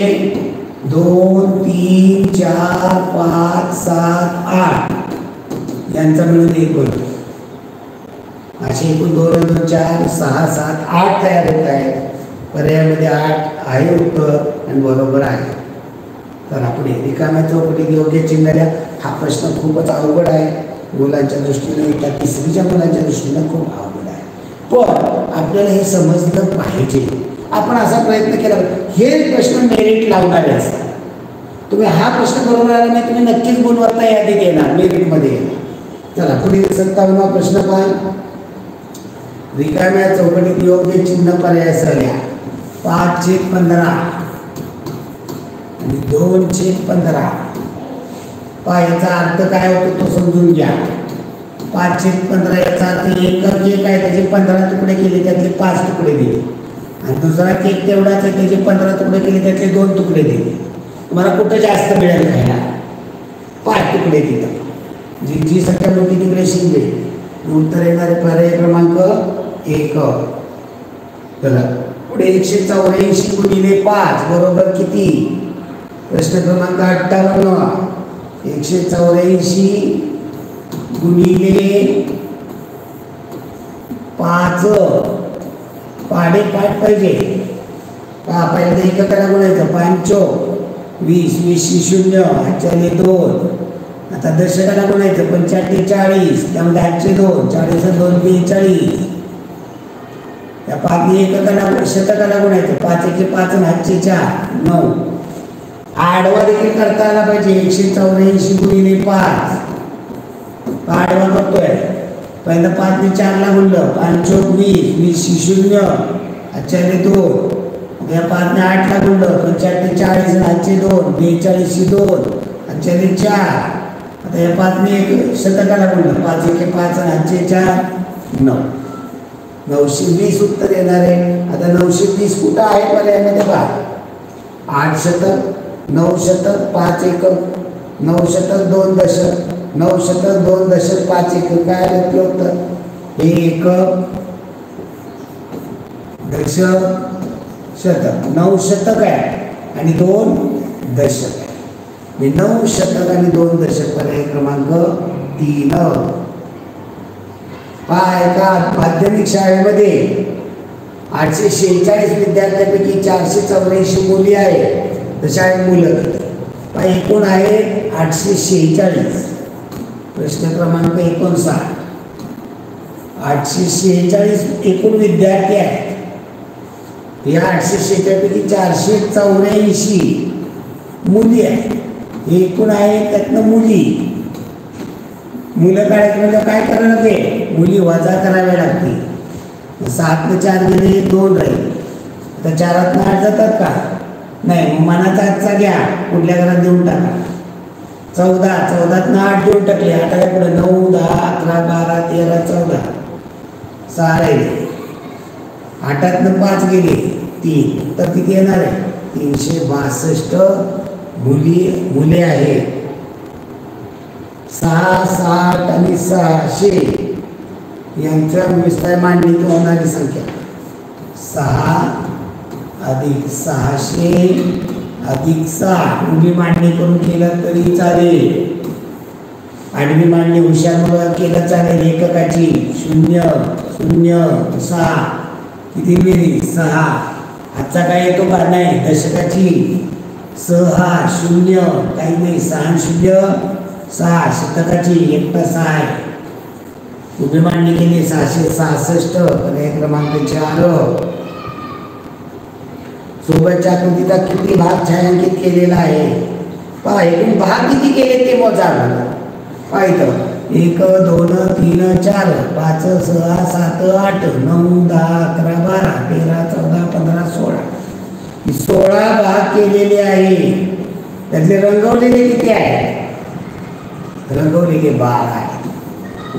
2 3 4 5 7 8 यांचा मिळून 1 बनतो. असे एकूण 2 2 4 6 7 8 तयार होत आहेत. पर्यायामध्ये 8 आहे उत्तर आणि बरोबर आहे. तर आपण रिकाम्या चौकटीत योग्य चिन्ह द्या. हा प्रश्न खूपच अवघड आहे मुलांच्या दृष्टीने, त्या 3रीच्या मुलांच्या दृष्टीने खूप अवघड आहे, पण आपल्याला हे समजलं पाहिजे. आपण असा प्रयत्न केला, हे प्रश्न मेरिट लावणारे असतात. तुम्ही हा प्रश्न बरोबर आला नाही, तुम्ही नक्कीच गुणवत्ता यादीत येणार, मेरिटमध्ये येणार. चला पुढे 57वा प्रश्न पहा. रिकाम्या चौकटीत योग्य चिन्ह पर्याय लिहा. 5/15 आणि 2/15. पहा याचा अर्थ काय होतो तो समजून घ्या. 5/15 याचा अर्थ एक केक आहे, त्याचे 15 तुकडे केले, त्यातले 5 तुकडे दिले. आणि दुसरा केक तेवढाच आहे, त्याचे 15 तुकडे केले, त्यातले 2 तुकडे दिले. तुम्हाला कुठं जास्त मिळेल खायला, 5 तुकडे दिले. जी संख्या मोठी तिकडे शिंदे. उत्तर येणारे पर्याय क्रमांक 1. चला पुढे 184 गुणिले 5 बरोबर किती. प्रश्न क्रमांक 58. 184 गुणिले 5 पाढेपाठ पाहिजे. पहा पहिल्यांदा एककाला गुणायचं, 5 20 20 0 8 2. आता दशकाला गुणायचं, 5 40, त्यामध्ये 8 2 40 2 42. त्या 5 एककाला शतकाला गुणायचं, 5 1 5 आणि 8 4 9. आडवा देखील करता आला पाहिजे. 184 गुणिले 5 आडवा करतोय. पहिलं 5 ने 4 ला गुणलं, 5 20 20 0 8 2. त्या 5 ने 8 ला गुणलं, 5 40 आणि 8 2 42 2 8 4. आता या 5 ने एक शतकाला गुणलं, 5 1 5 आणि 8 4 9. 920 उत्तर येणार आहे. आता 920 कुठं आहे पर्यायामध्ये पहा. 8 शतक, 9 शतक 5 एकक, 9 शतक 2 दशक, 9 शतक 2 दशक 5 एकक. काय घेतलं होतं हे एकक दशक शतक. 9 शतक आहे आणि 2 दशक आहे. 9 शतक आणि 2 दशक पर्याय क्रमांक 3. पहा एका माध्यमिक शाळेमध्ये 846 विद्यार्थ्यांपैकी 484 मुली आहेत. तर शाळेत मुलं पहा एकूण आहेत 846. प्रश्न क्रमांक 59. 846 एकूण विद्यार्थी आहेत. या 846 पैकी 484 मुली आहेत. एकूण आहे त्यातनं मुली. मुलं काढायची म्हणजे काय करावं लागते, मुली वजा कराव्या लागते. 7 4 गेले 2 राहील. तर 4 8 जातात का नाही, मग मनाचा 8चा घ्या, कुठल्या घरात देऊन टाका. 14 14 8 देऊन टाकले. 8 पुढे 9 10 11 12 13 14 6 राहिले. 8 5 गेले 3, तर किती येणार आहे 362 मुले आहेत. 6 60 आणि 600 यांच्या विस्तार मांडणीत होणारी संख्या 6 अधिक 600 अधिक 6 उभी मांडणी करून केलं तरी चालेल. आडवी मांडणी हुशार केलं चालेल. एककाची 0 0 6 किती मिळेल 6. आजचा काय येतो का नाही. दशकाची 6 0 काही नाही 6 0 6. शतकाची 1 6 आहे. उभी मांडणी केली 666. पर्याय क्रमांक 4. सोबतच्या आकृतीचा किती भाग छायांकित केलेला आहे पहा. एकूण भाग किती केले ते मोजा. पाहिजे 1 2 3 4 5 6 7 8 9 10 11 12 13 14 15 16 16 भाग केलेले आहे. त्यातले रंगवलेले किती आहे, रंगवलेले 12 आहे.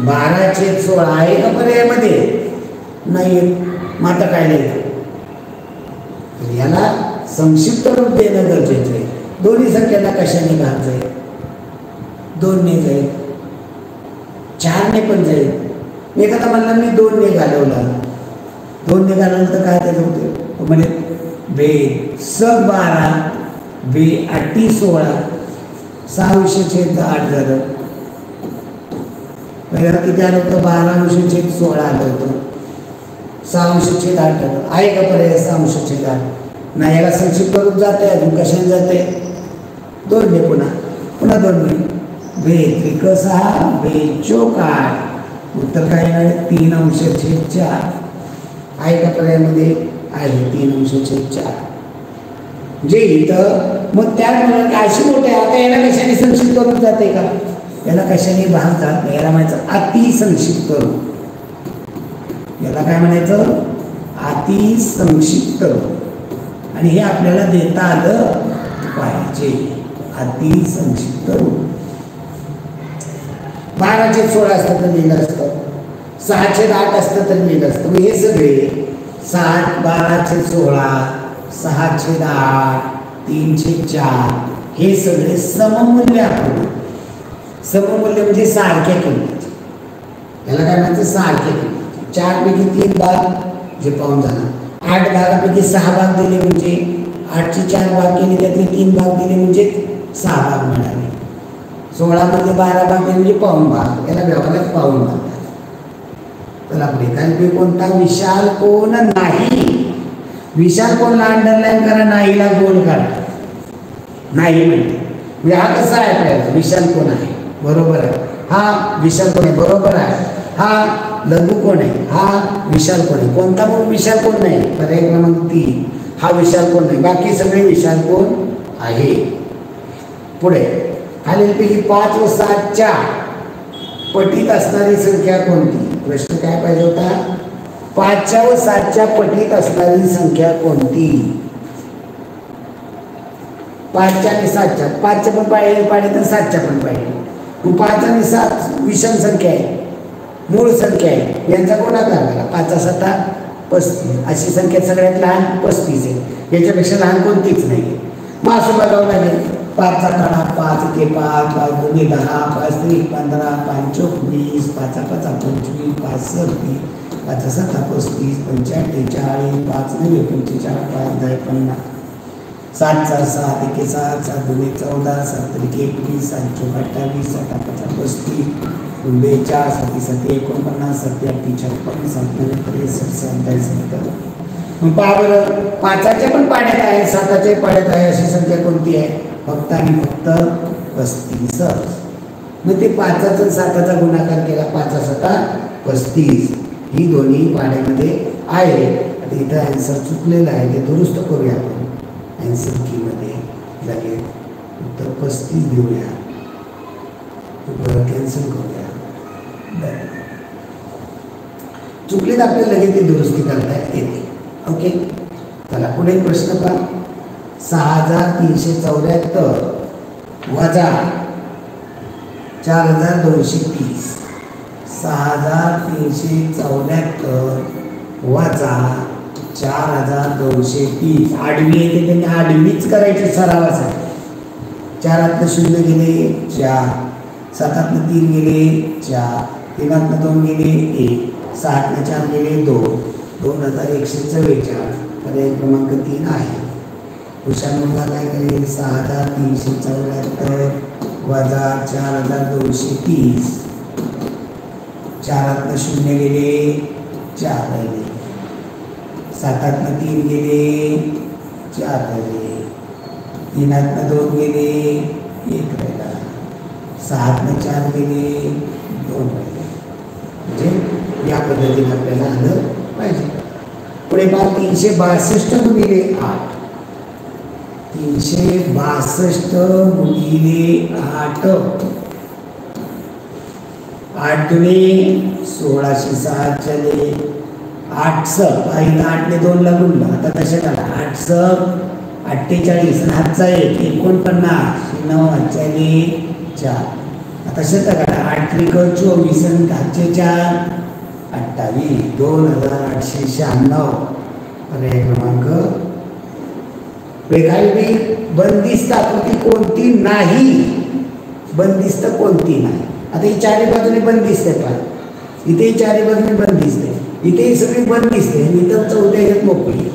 12/16 आहे का पर्यायामध्ये नाही. मग आता काय लिहायचं, याला संक्षिप्त रूप देणं गरजेचं आहे. दोन्ही संख्यांना कशाने घालता येईल, 2 ने जाईल, 4 ने पण जाईल. एखादा म्हणला मी 2 ने घालवला, 2 ने घालवलं तर काय त्याचं होतं म्हणजे बे स 12 बे 8 16 6/8 झालं. पहिला किती आलं होतं 12/16 आलं होतं. 6/8 आलं आहे का पर्याय 6/8 नाही. याला संक्षिप्त रूप जाते. अजून कशाने जाते 2 ने पुन्हा 2 ने बे 6 बे 8 उत्तर काय येणार 3/4 आहे का पर्यायामध्ये आहे 3/4. जे इथं मग त्या मुलांना अशी मोठे आता याला कशाने संक्षिप्त रूप जाते का, याला कशाने भाग जात नाही. याला म्हणायचं अतिसंक्षिप्त रूप. याला काय म्हणायचं अतिसंक्षिप्त रूप. आणि हे आपल्याला देता आलं पाहिजे. अतिसंक्षिप्त रूप 12/16 असतं तर लिहिलं असतं, 6/8 असतं तर लिहिलं असतं. मग हे सगळे 7 12/16 6/8 3/4 हे सगळे सममूल्य आकृती. सममूल्य म्हणजे सारख्या किंमतीचे. याला काय म्हणायचं सारख्या किंमतीचे. 4 पैकी 3 भाग जे पाहून झाला. 8 भागापैकी 6 भाग दिले म्हणजे 8चे 4 भाग केले, त्यातले 3 भाग दिले म्हणजे 6 भाग मिळाले. 16 मध्ये 12 भाग दिले म्हणजे पाऊण भाग. याला व्यवहारात पाऊण भाग. तर आपले काय कोणता विशाल कोण नाही. विशाल कोणला अंडरलाईन करा, नाहीला गोल करा. नाही म्हणजे हा कसा आहे आपल्याला विशाल कोण आहे बरोबर आहे. हा विशाल कोण आहे बरोबर आहे. हा लघु कोण आहे, हा विशाल कोण आहे. कोणता पण विशाल कोण नाही. पर्याय क्रमांक 3 हा विशाल कोण नाही. बाकी सगळे विशाल कोण आहे. पुढे खालीलपैकी 5 व 7च्या पटीत असणारी संख्या कोणती. प्रश्न काय पाहिजे होता 5च्या व 7च्या पटीत असणारी संख्या कोणती. 5च्या आणि 7च्या 5च्या पण पाहिजे तर 7च्या पण पाहिजे. 5 आणि 7 विषम संख्या आहे, मूळ संख्या आहे. यांचा गुणाकार करा. 5 7 35 अशी संख्या सगळ्यात लहान 35 आहे. याच्यापेक्षा लहान कोणतीच नाही. मग असं बघावं लागेल 5चा काढा 5 ते 5 5 2 10 5 3 15 5 चौक 20 5 5 25 5 36 5 7 35 45 40 5 9 45 5 10 50 7 4 7 1 7 7 2 14 7 3 21 7 4 28 7 5 35 2 4 7 7 49 7 8 56 7 9 63 27 मग पहा बरं 5च्या पण पाड्यात आहे 7च्या पाड्यात आहे अशी संख्या कोणती आहे फक्त आणि फक्त 35. मग ते 5चा 7चा गुणाकार केला 5 7 35 ही दोन्ही पाड्यामध्ये आहे. आता इथं आन्सर चुकलेलं आहे ते दुरुस्त करूया आपण. आन्सर कीमध्ये लगेच उत्तर 35 देऊया. कॅन्सल करूया. बरं, चुकलीत आपल्याला लगेच ती दुरुस्ती करता येते. ओके, चला पुढे प्रश्न पहा. 6374 वजा 4230. 6374 वजा 4230. आडवी येते त्यांनी आडवीच करायची सरावासाठी. 4 0 गेले 4, 7 3 गेले 4, 3 2 गेले 1, 6 4 गेले 2, 2144. पर्याय क्रमांक 3 आहे. हुशार मुलगा काय करेल? 6374 वजा 4230. 4 0 गेले 4 राहिले, 7 3 गेले 4 राहिले, 3 2 गेले 1 राहिला, 6 4 गेले 2 राहिले. म्हणजे या पद्धतीने आपल्याला आलं पाहिजे. पुढे पहा 362 गुणिले 8. 362 गुणिले 8. 8 दुणे 1606 चले 8 पहिला 8 ने 2 ला गुणला. आता तसे करा 8 48 हातचा 1 49 9 चले 4. आता शत करा 8 त्रिक 24 आणि हातचे 4 28 2896. पर्याय क्रमांक काही बंदिस्त आकृती कोणती नाही. बंदिस्त कोणती नाही. आता ही चारी बाजूने बंदिस्त आहे. पहा इथे चारी बाजूने बंदिस्त आहे, इथे सगळी बंदिस्त आहे, इथं चौथ्या ह्याच्यात मोकळी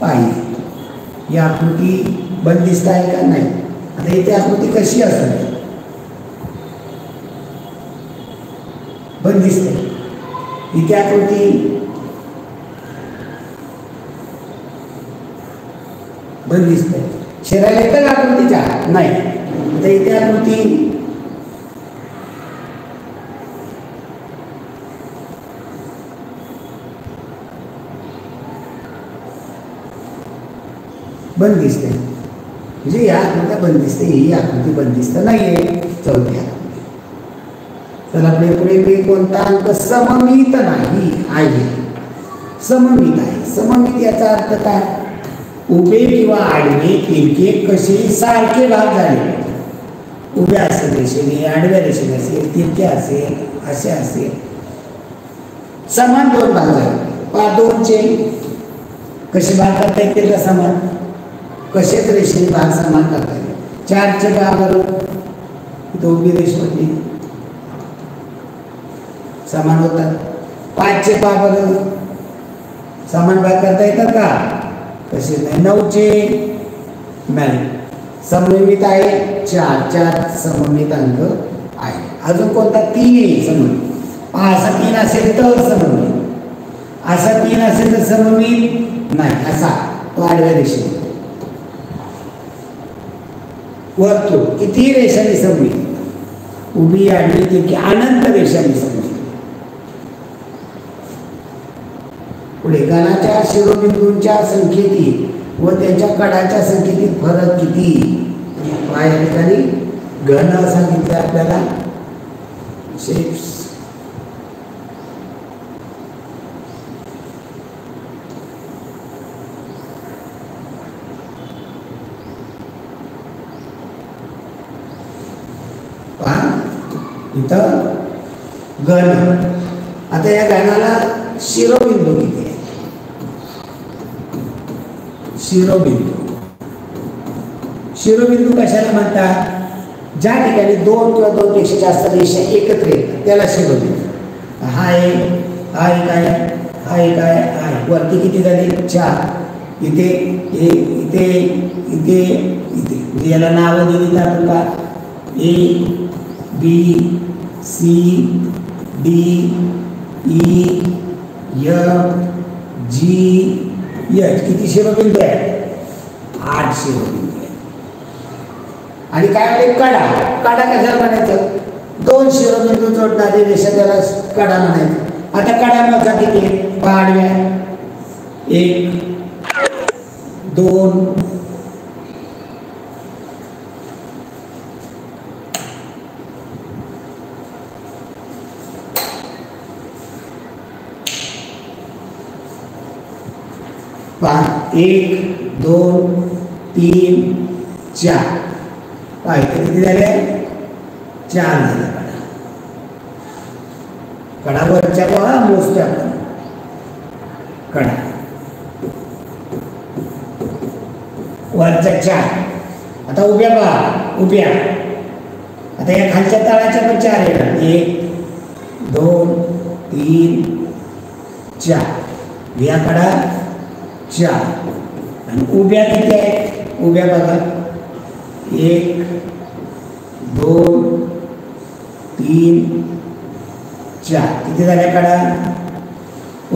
पाहिजे. ही आकृती बंदिस्त आहे का नाही. आता इथे आकृती कशी असेल? बंदिस्त आहे. इथे आकृती बंदिस्त आहे. शरीराला येतं का आकृतीच्या? नाही. आता इथे आकृती बंदिस्त आहे. म्हणजे या आकृत्या बंदिस्त आहे, ही आकृती बंदिस्त नाही आहे. चौथ्या चला पुढे कोणता अंक सममित नाही आहे. सममित आहे. सममित याचा अर्थ काय? उभे किंवा आडवे तिरके कसे सारखे भाग झाले. उभ्या असेल रेषेने, आडव्या रेषेने असेल, तिरके असेल, असे असेल, समान 2 भाग झाले. 2चे कसे भाग करता येतील का? समान. कसेच रेषेने भाग समान करता येईल. 4चे भाग बरोबर उभी रेषेवरती समान होतात. 5चे भाग बरोबर समान भाग करता येतात का? कसे नाही. 9चे नाही. सममित आहे. 4 सममित अंक आहे. अजून कोणता? 3 आहे सममित. असा 3 असेल तर सममित, असा 3 असेल तर सममित नाही. असा तो आडव्या रेषेने. वर्तुळ किती रेषांनी सममित? उभी आडवी तिरकी अनंत रेषांनी सममित. पुढे घनाच्या शिरोबिंदूंच्या संख्येतील व त्यांच्या कडाच्या संख्येतील फरक किती? या ठिकाणी घन सांगितले आपल्याला. शेप्स इथं घन. आता या घनाला शिरोबिंदू किती आहे? शिरोबिंदू कशाला म्हणतात? ज्या ठिकाणी 2 किंवा 2 पेक्षा जास्त रेषा एकत्र येतात त्याला शिरोबिंदू. हा एक आहे, हा एक आहे. वरती किती झाले? 4. इथे इथे इथे इथे याला नावं दिली जातात का? A B C D E F G H. किती शिरोबिंदू आहे? 8 शिरोबिंदू आहे. आणि काय म्हणजे कडा. कडा कशाला म्हणायचं? 2 शिरोबिंदू जोडणारी रेषा त्याला कडा म्हणायचं. आता कडा मोजा किती? आडव्या 1 2 1 2 3 4 पाय किती झाले 4 झाले कडा वरच्या बघा मोजतो आपण कडा वरच्या 4 आता उभ्या बघा उभ्या आता या खालच्या तळाच्या पण 4 येणार 1 2 3 4 या कडा 4 आणि उभ्या किती आहेत उभ्या बघा 1 2 3 4 किती झाल्या कडा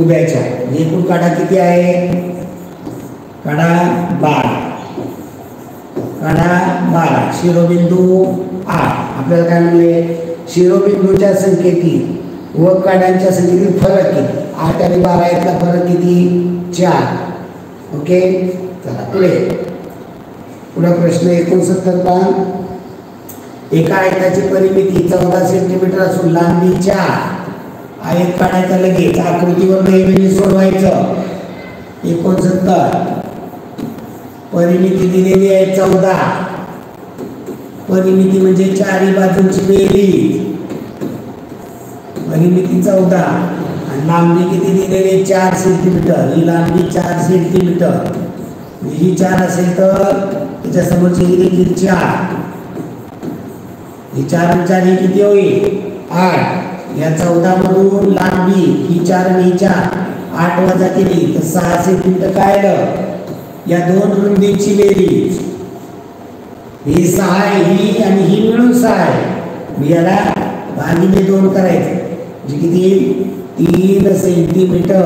उभ्याच्या एकूण कडा किती आहे कडा 12 कडा 12 शिरोबिंदू 8 आपल्याला काय म्हणले शिरोबिंदूच्या संख्येतील व कडांच्या संख्येतील फरक किती 8 आणि 12 यातला फरक किती 4 ओके चला पुढे प्रश्न 69 पहा एका आयताची परिमिती 14 सेंटीमीटर असून लांबी 4 आयत काढायचा लगेच आकृतीवर नेहमी सोडवायचं 69 परिमिती दिलेली आहे 14 परिमिती म्हणजे चारही बाजूंची बेरीज परिमिती 14 आणि लांबी किती दिलेली 4 सेंटीमीटर ही लांबी 4 सेंटीमीटर ही 4 असेल तर त्याच्या समोरची ही देखील 4 ही 4 आणि 4 ही किती होईल 8 या 14 मधून लांबी ही 4 आणि ही 4 8 वजा केली तर 6 सेंटीमीटर काय आलं या दोन रुंदीची बेरीज ही 6 आहे ही आणि ही मिळून 6 आहे मी याला भागिले 2 करायचे म्हणजे किती 3 सेंटीमीटर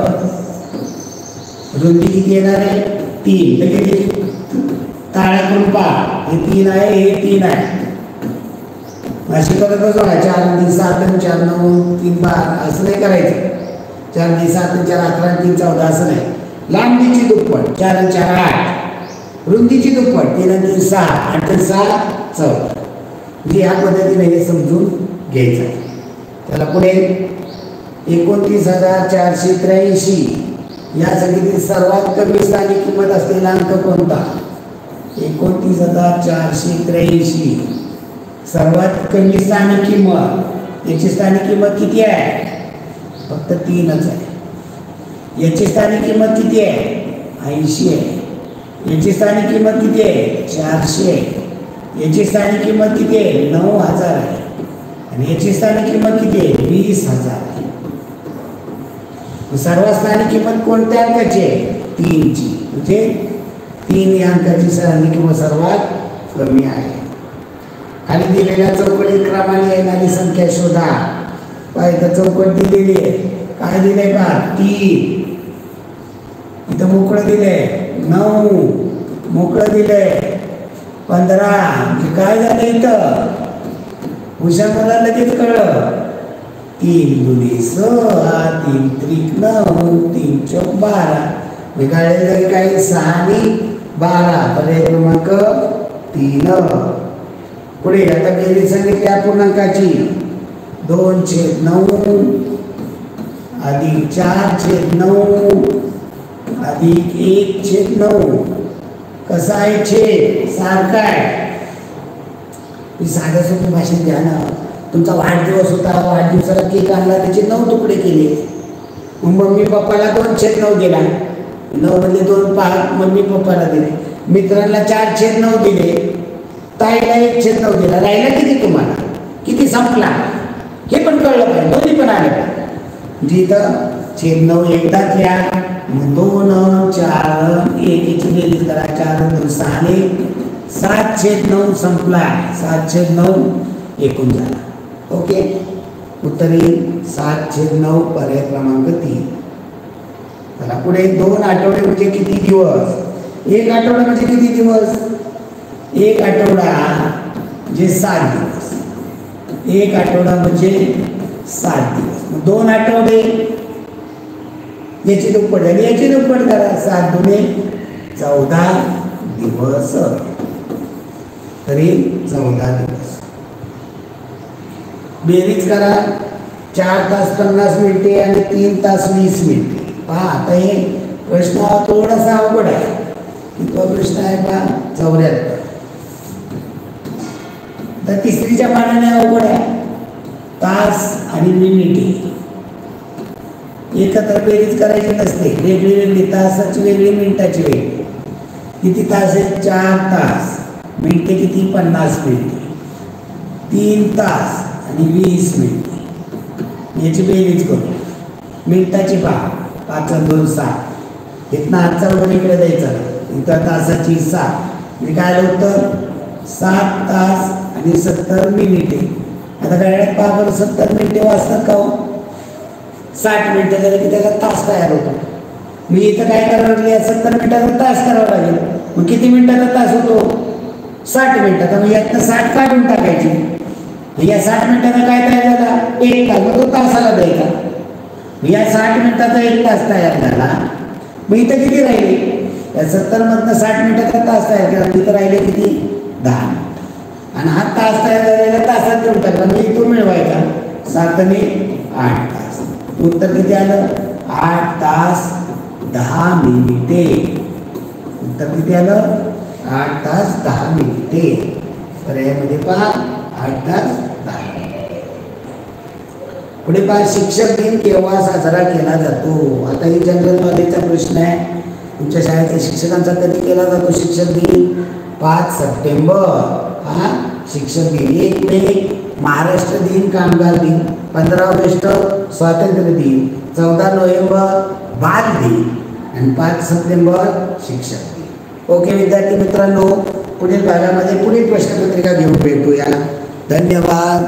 रुंदी किती येणार आहे 3 तर किती ताळ्यातून पहा हे 3 आहे हे 3 आहे अशी करतच बघा 4 आणि 3 7 आणि 4 9 3 12 असं नाही करायचं 4 आणि 7 आणि 4 11 आणि 3 14 असं नाही लांबीची दुप्पट 4 आणि 4 8 रुंदीची दुप्पट 3 आणि 3 6 8 आणि 6 14 म्हणजे या पद्धतीने हे समजून घ्यायचं त्याला पुढे 29,483 या संख्येतील सर्वात कमी स्थानिक किंमत असलेला अंक कोणता 29,483 सर्वात कमी स्थानिक किंमत याची स्थानिक किंमत किती आहे फक्त 3च आहे याची स्थानिक किंमत किती आहे 80 आहे याची स्थानिक किंमत किती आहे 400 आहे याची स्थानिक किंमत किती आहे 9,000 आहे आणि याची स्थानिक किंमत किती आहे 20,000 आहे सर्वात स्थानिक किंमत कोणत्या अंकाची आहे 3 ची म्हणजे 3 या अंकाची स्थानिक किंमत सर्वात कमी आहे खाली दिलेल्या चौकटी क्रमाने येणारी संख्या शोधा पाहिजे चौकट दिलेली आहे काय दिले बा 3 इथं मोकळं दिलंय 9 मोकळं दिलंय 15 म्हणजे काय झालं इथं हुशार मला लगेच कळलं 3 दुनी 6 3 त्रिक 9 3 चौक 12 मी काढलेलं काय 6 आणि 12 पर्याय क्रमांक 3 पुढे आता बेरीज सांगितली अपूर्णांकाची 2/9 अधिक 4/9 अधिक 1/9 कसा आहे छेद सारखा आहे मी साध्या सोप्या भाषेत द्या ना तुमचा वाढदिवस होता वाढदिवसाला केक आणला त्याचे 9 तुकडे केले मग मम्मी पप्पाला 2/9 दिला 9 मधले 2 भाग मम्मी पप्पाला दिले मित्रांना 4/9 दिले ताईला 1/9 दिला राहिला किती तुम्हाला किती संपला हे पण कळलं पाहिजे दोन्ही पण आले पाहिजे जिथं 9 एकदाच लिहा 2 4 1 याची बेरीज करा 4 2 6 7/9 संपला 7/9 एकूण झाला ओके उत्तर येईल 7/9 पर्याय क्रमांक 3 चला पुढे 2 आठवडे म्हणजे किती दिवस 1 आठवडा म्हणजे किती दिवस 1 आठवडा म्हणजे 7 दिवस 1 आठवडा म्हणजे 7 दिवस 2 आठवडे याची दुप्पट आणि याची दुप्पट करा 7 दुने 14 दिवस तरी 14 दिवस बेरीज करा 4 तास 50 मिनिटे आणि 3 तास 20 मिनिटे पहा आता हे प्रश्न हा थोडासा अवघड आहे. कितवा प्रश्न आहे का? 74. तर तिसरीच्या पानाने अवघड आहे. तास आणि मिनिटे एकत्र बेरीज करायची नसते, वेगळी वेगळी, तासाची वेगळी, मिनिटाची वेगळी. किती तास आहेत? 4 तास. मिनिटे किती? 50 मिनिटे. 3 तास आणि 20 मिनिटे. याची बेरीज करू. मिनिटाची पहा, 5 आणि 2 7. इथनं हातचा वगैरे इकडे द्यायचा, इथं तासाची 7. मी काय आलं उत्तर? 7 तास आणि 70 मिनिटे. आता गाड्यात पहा बरं, 70 मिनिटे वाजतात का हो? 60 मिनिटं झालं की त्याचा तास तयार होतो. मी इथं काय करावं लागेल? 70 मिनिटाचा तास करावा लागेल. मग किती मिनिटाचा तास होतो? 60 मिनिटाचा. मग यातनं 60 काढून टाकायची. या 60 मिनिटाचा काय तयार झाला? 1 तास. मग तो तासाला द्यायचा. या 60 मिनिटाचा 1 तास तयार झाला. मग इथं किती राहिले? या 70 मधनं 60 मिनिटाचा तास तयार केला. इथं राहिले किती? 10 मिनिटं. आणि हा तास तयार झालेला तासात देऊन टाकला. म्हणजे इथून मिळवायचा 7 आणि 8 तास. उत्तर किती आलं? 8 तास 10 मिनिटे. उत्तर किती आलं? 8 तास 10 मिनिटे. पर्यायामध्ये पहा 8 तास 10. पुढे पहा, शिक्षक दिन केव्हा साजरा केला जातो? आता ही जनरल नॉलेजचा प्रश्न आहे. तुमच्या शाळेच्या शिक्षकांचा कधी केला जातो शिक्षक दिन? 5 सप्टेंबर हा शिक्षक दिन. 1 मे महाराष्ट्र दिन, कामगार दिन. 15 ऑगस्ट स्वातंत्र्य दिन. 14 नोव्हेंबर बाल दिन आणि 5 सप्टेंबर शिक्षक दिन. ओके विद्यार्थी मित्रांनो, पुढील भागामध्ये पुढील प्रश्नपत्रिका घेऊन भेटूया. धन्यवाद.